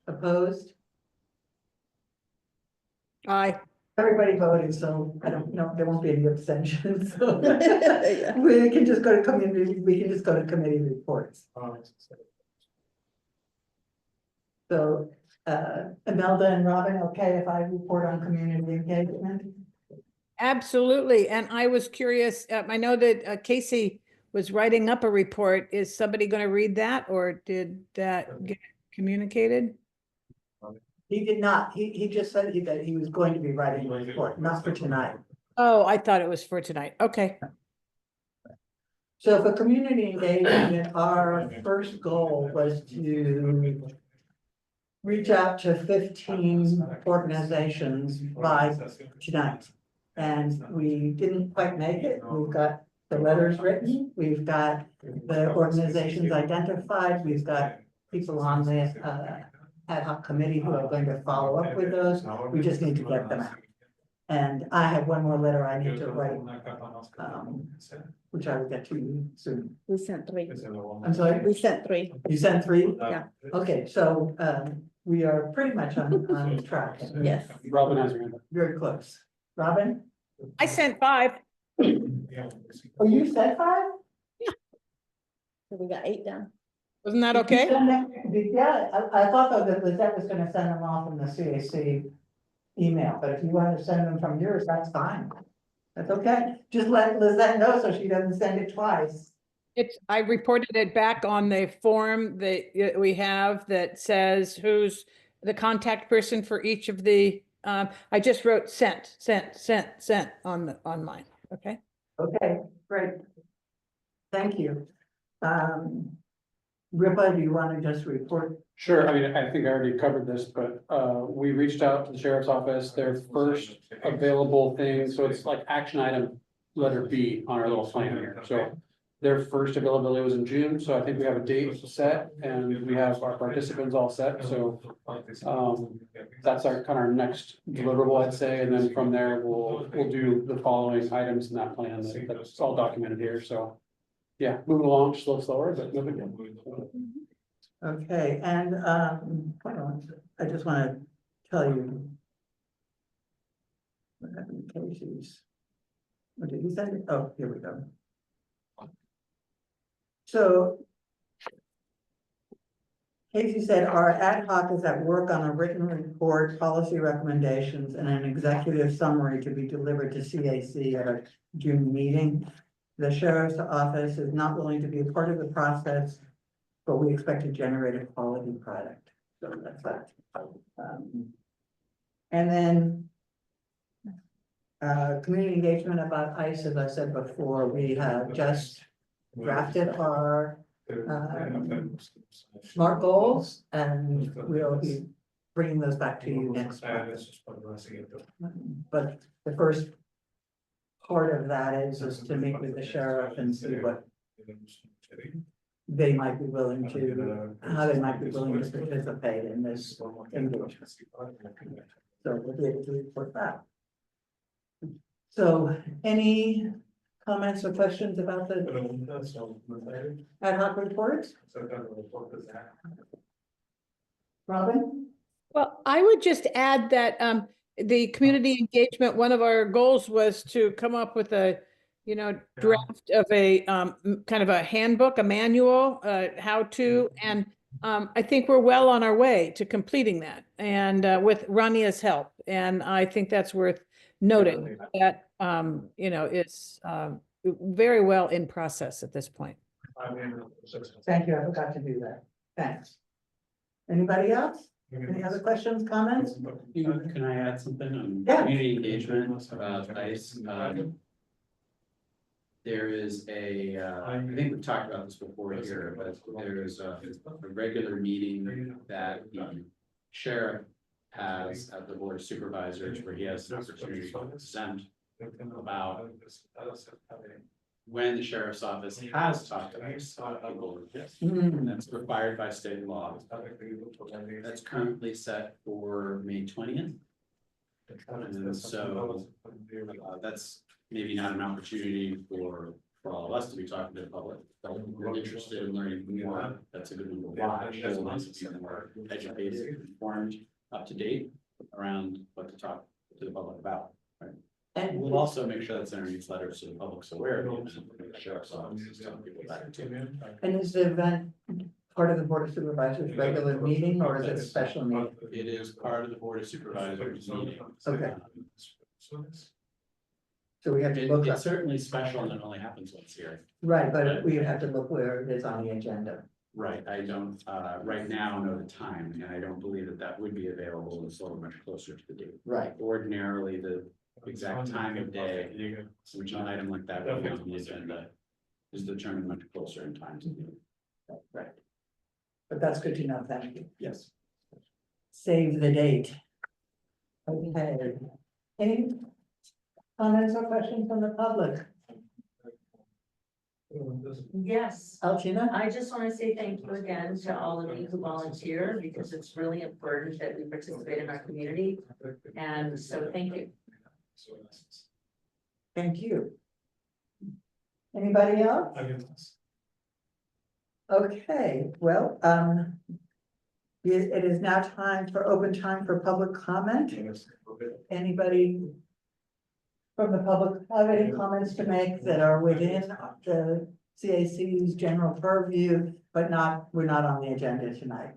Opposed? Aye. Everybody voted, so I don't know, there won't be any abstentions. So Yeah. we can just go to committee reports. So, Imelda and Robin, okay if I report on community engagement? Absolutely. And I was curious, I know that Casey was writing up a report. Is somebody going to read that or did that get communicated? He did not, he just said that he was going to be writing a report, not for tonight. Oh, I thought it was for tonight. Okay. So for community engagement, our first goal was to reach out to 15 organizations by tonight. And we didn't quite make it. We've got the letters written, we've got the organizations identified, we've got people on the ad hoc committee who are going to follow up with those. We just need to get them out. And I have one more letter I need to write, which I will get to you soon. We sent 3. I'm sorry, We sent 3. you sent 3? Yeah. Okay, so we are pretty much on track. Yes. Robin has her hand up. Very close. Robin? I sent 5. Oh, you said 5? So we got 8 down. Wasn't that Did you okay? send them? Yeah, I thought though that Lizette was gonna send them off from the CAC email, but if you want to send them from yours, that's fine. That's okay. Just let Lizette know so she doesn't send it twice. I reported it back on the form that we have that says who's the contact person for each of the, I just wrote sent on mine. Okay. Okay, great. Thank you. Ripa, do you want to just report? Sure, I mean, I think I already covered this, but we reached out to the sheriff's office, their first available thing, so it's like action item letter B on our little plan here, so. Their first availability was in June, so I think we have a date set and we have our participants all set, so. That's our kind of our next deliverable, I'd say, and then from there, we'll do the following items in that plan, that's all documented here, so. Yeah, moving along, slower, but no big deal. Okay, and hold on, I just want to tell you. What happened to Casey's? What did he send it? Oh, here we go. So. Casey said our ad hoc is at work on a written report, policy recommendations, and an executive summary to be delivered to CAC at our June meeting. The sheriff's office is not willing to be a part of the process, but we expect to generate a quality product. So that's that. And then community engagement about ICE, as I said before, we have just drafted our SMART goals, and we'll be bringing those back to you next month. But the first part of that is to meet with the sheriff and see what they might be willing to, how they might be willing to participate in this engagement. So we'll be able to report back. So any comments or questions about the ad hoc reports? Robin? Well, I would just add that the community engagement, one of our goals was to come up with a, draft of a kind of a handbook, a manual, how to, and I think we're well on our way to completing that, and with Rania's help. And I think that's worth noting that, it's very well in process at this point. Thank you, I forgot to do that. Thanks. Anybody else? Any other questions, comments? Can I add something on Yeah. community engagement about ICE? There is I think we've talked about this before here, but there is a regular meeting that the sheriff has at the board of supervisors where he has an opportunity to present about when the sheriff's office has talked to ICE people. And that's required by state law. That's currently set for May 20th. And so that's maybe not an opportunity for all of us to be talking to the public. But if we're interested in learning more, that's a good one to watch. It allows us to be more educated, informed, up to date around what to talk to the public about. Right? And we'll also make sure that's in our newsletter so the public's aware of the sheriff's office. And is the event part of the Board of Supervisors regular meeting, or is it a special meeting? It is part of the board of supervisors meeting. Okay. So we have to look up, It's certainly special and it only happens once a year. right, but we have to look where it is on the agenda. Right, I don't, right now know the time, and I don't believe that would be available until much closer to the date. Right. Ordinarily, the exact time of day, which an item like that would be on the agenda, is determined much closer in time to the meeting. Right. But that's good to know, thank you. Yes. Save the date. Okay. Any comments or questions from the public? Yes. Alcina? I just want to say thank you again to all of you who volunteer, because it's really important that we participate in our community. And so thank you. Thank you. Anybody else? Okay, well, it is now open time for public comment. Anybody from the public have any comments to make that are within the CAC's general purview, but we're not on the agenda tonight?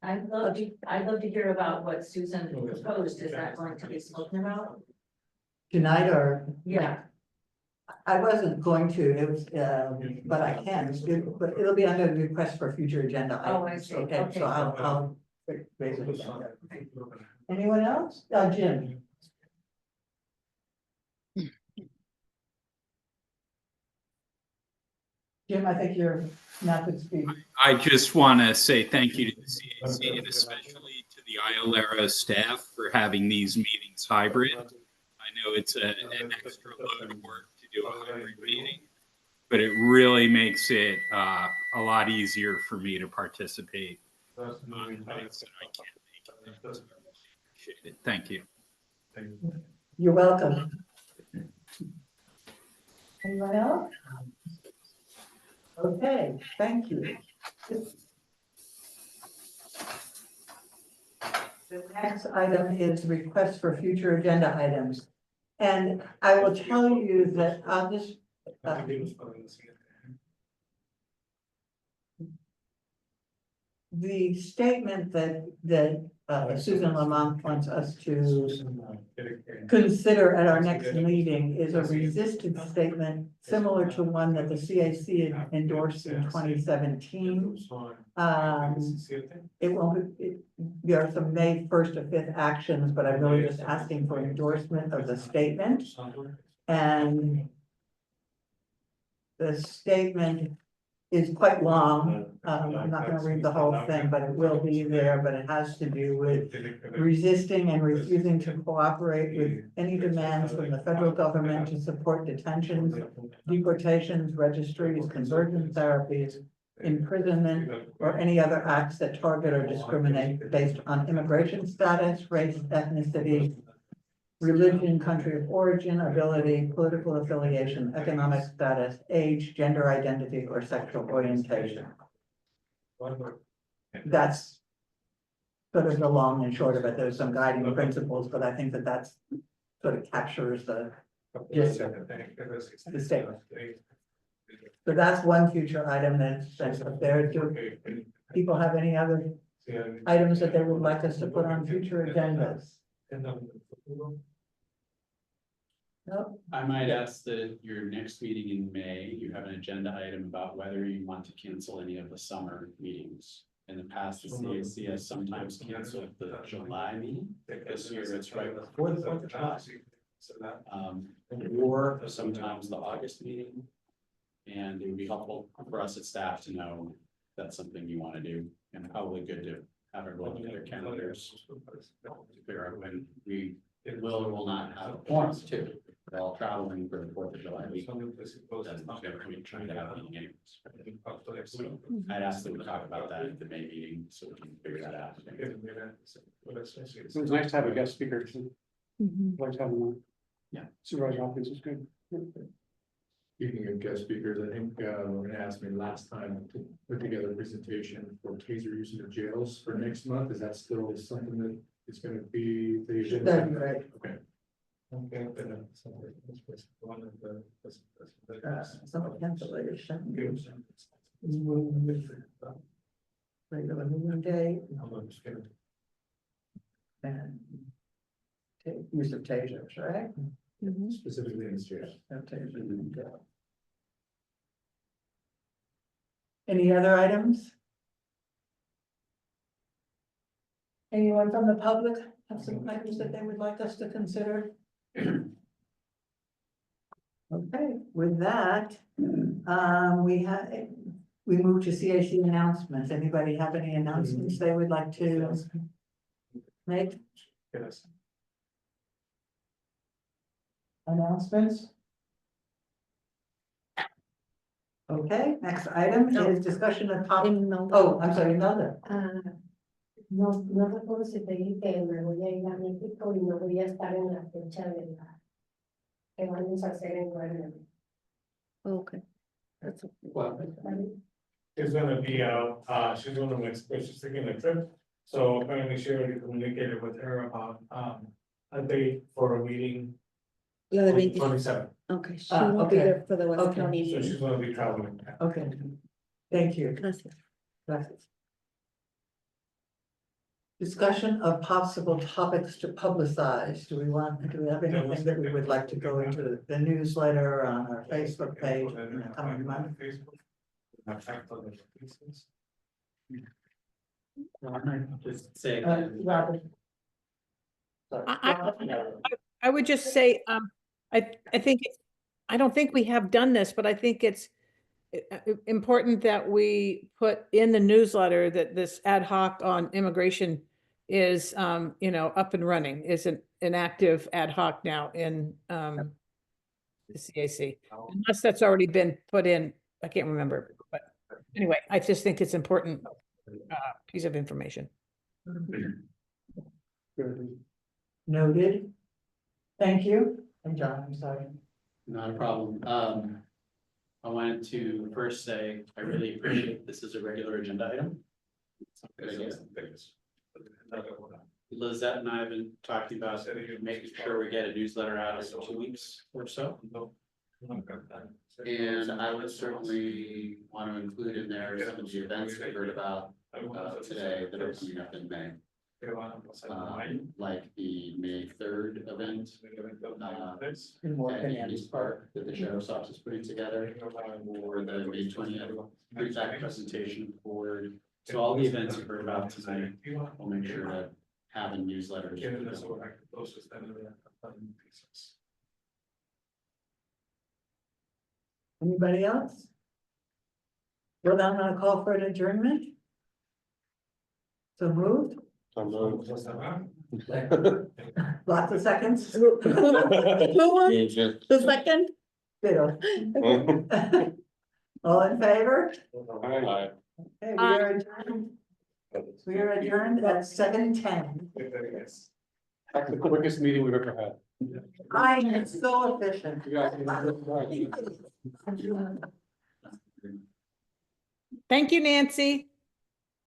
I'd love to hear about what Susan proposed. Is that going to be spoken about? Tonight, or? Yeah. I wasn't going to, it was, but I can, but it'll be under the request for future agenda. Oh, I items. see. Okay, Okay. so I'll raise it again. Anyone else? Jim? Jim, I think you're not good to speak. I just want to say thank you to the CAC and especially to the IOLERA staff for having these meetings hybrid. I know it's an extra load of work to do a hybrid meeting, but it really makes it a lot easier for me to participate. On nights that I can't make it. So I appreciate it. Thank you. You're welcome. Anyone else? Okay, thank you. The next item is request for future agenda items. And I will tell you that on this, the statement that Susan Lamont wants us to consider at our next meeting is a resisted statement similar to one that the CAC endorsed in 2017. It won't, there are some May 1st to 5th actions, but I'm really just asking for endorsement of the statement. And the statement is quite long. I'm not going to read the whole thing, but it will be there, but it has to do with resisting and refusing to cooperate with any demands from the federal government to support detentions, deportations, registries, conversion therapies, imprisonment, or any other acts that target or discriminate based on immigration status, race, ethnicity, religion, country of origin, ability, political affiliation, economic status, age, gender identity, or sexual orientation. That's sort of the long and short of it. There's some guiding principles, but I think that that's sort of captures the statement. So that's one future item that's up there. Do people have any other items that they would like us to put on future agendas? No? I might ask that your next meeting in May, you have an agenda item about whether you want to cancel any of the summer meetings. In the past, the CAC has sometimes canceled the July meeting. This year, it's right before the 4th of July. Or sometimes the August meeting. And it would be helpful for us at staff to know that's something you want to do, and probably good to have everyone look at their calendars. To figure out when we will or will not have forums too. We're all traveling for the 4th of July week. That's not gonna be trying to have meeting anyways. So I'd ask that we talk about that at the May meeting, so we can figure that out. It was nice to have a guest speaker too. Like having one. Yeah. Supervisor Hopkins is good. Speaking of guest speakers, I think, Lorraine asked me last time to put together a presentation for taser use in the jails for next month. Is that still something that is gonna be the agenda? That'd be great. Okay. Some cancellation. Regular meeting day and use of tasers, right? Specifically in this jail. No taser. Any other items? Anyone from the public have some items that they would like us to consider? Okay, with that, we move to CAC announcements. Anybody have any announcements they would like to make? Yes. Announcements? Okay, next item is discussion of topic. Oh, I'm sorry, another. No recuerdo si te dije que me voy a ir a México y no voy a estar en la fecha de la que vamos a hacer en Guerrero. Okay. That's She's gonna be out, she's going to Mexico, she's taking a trip. So apparently she already communicated with her about, a date for a meeting. La de 20. 27. Okay, she Ah, won't be okay. there for the West Okay. County. So meeting. she's gonna be traveling. Okay, thank you. Gracias. Gracias. Discussion of possible topics to publicize. Do we have anything that we would like to go into the newsletter on our Facebook page in the coming month? Just say. Robert. I would just say, I think, I don't think we have done this, but I think it's important that we put in the newsletter that this ad hoc on immigration is, up and running, is an active ad hoc now in, the CAC. Unless that's already been put in, I can't remember, but anyway, I just think it's important, piece of information. Noted. Thank you. And John, I'm sorry. Not a problem. I wanted to first say, I really appreciate this is a regular agenda item. Good idea. Lizette and I have been talking about making sure we get a newsletter out in 2 weeks or so. And I would certainly want to include in there some of the events we heard about today that are coming up in May. Like the May 3rd event at Andy's Park that the sheriff's office is putting together, or the May 20th pre-fact presentation forward. So all the events you heard about tonight, we'll make sure to have in newsletters. Anybody else? Well, I'm gonna call for an adjournment. So moved. Lots of seconds. Who won? The second? Bill. All in favor? Aye. Okay, we are adjourned. We are adjourned at 7:10. That's the quickest meeting we've ever had. I am so efficient. You guys- Thank you, Nancy.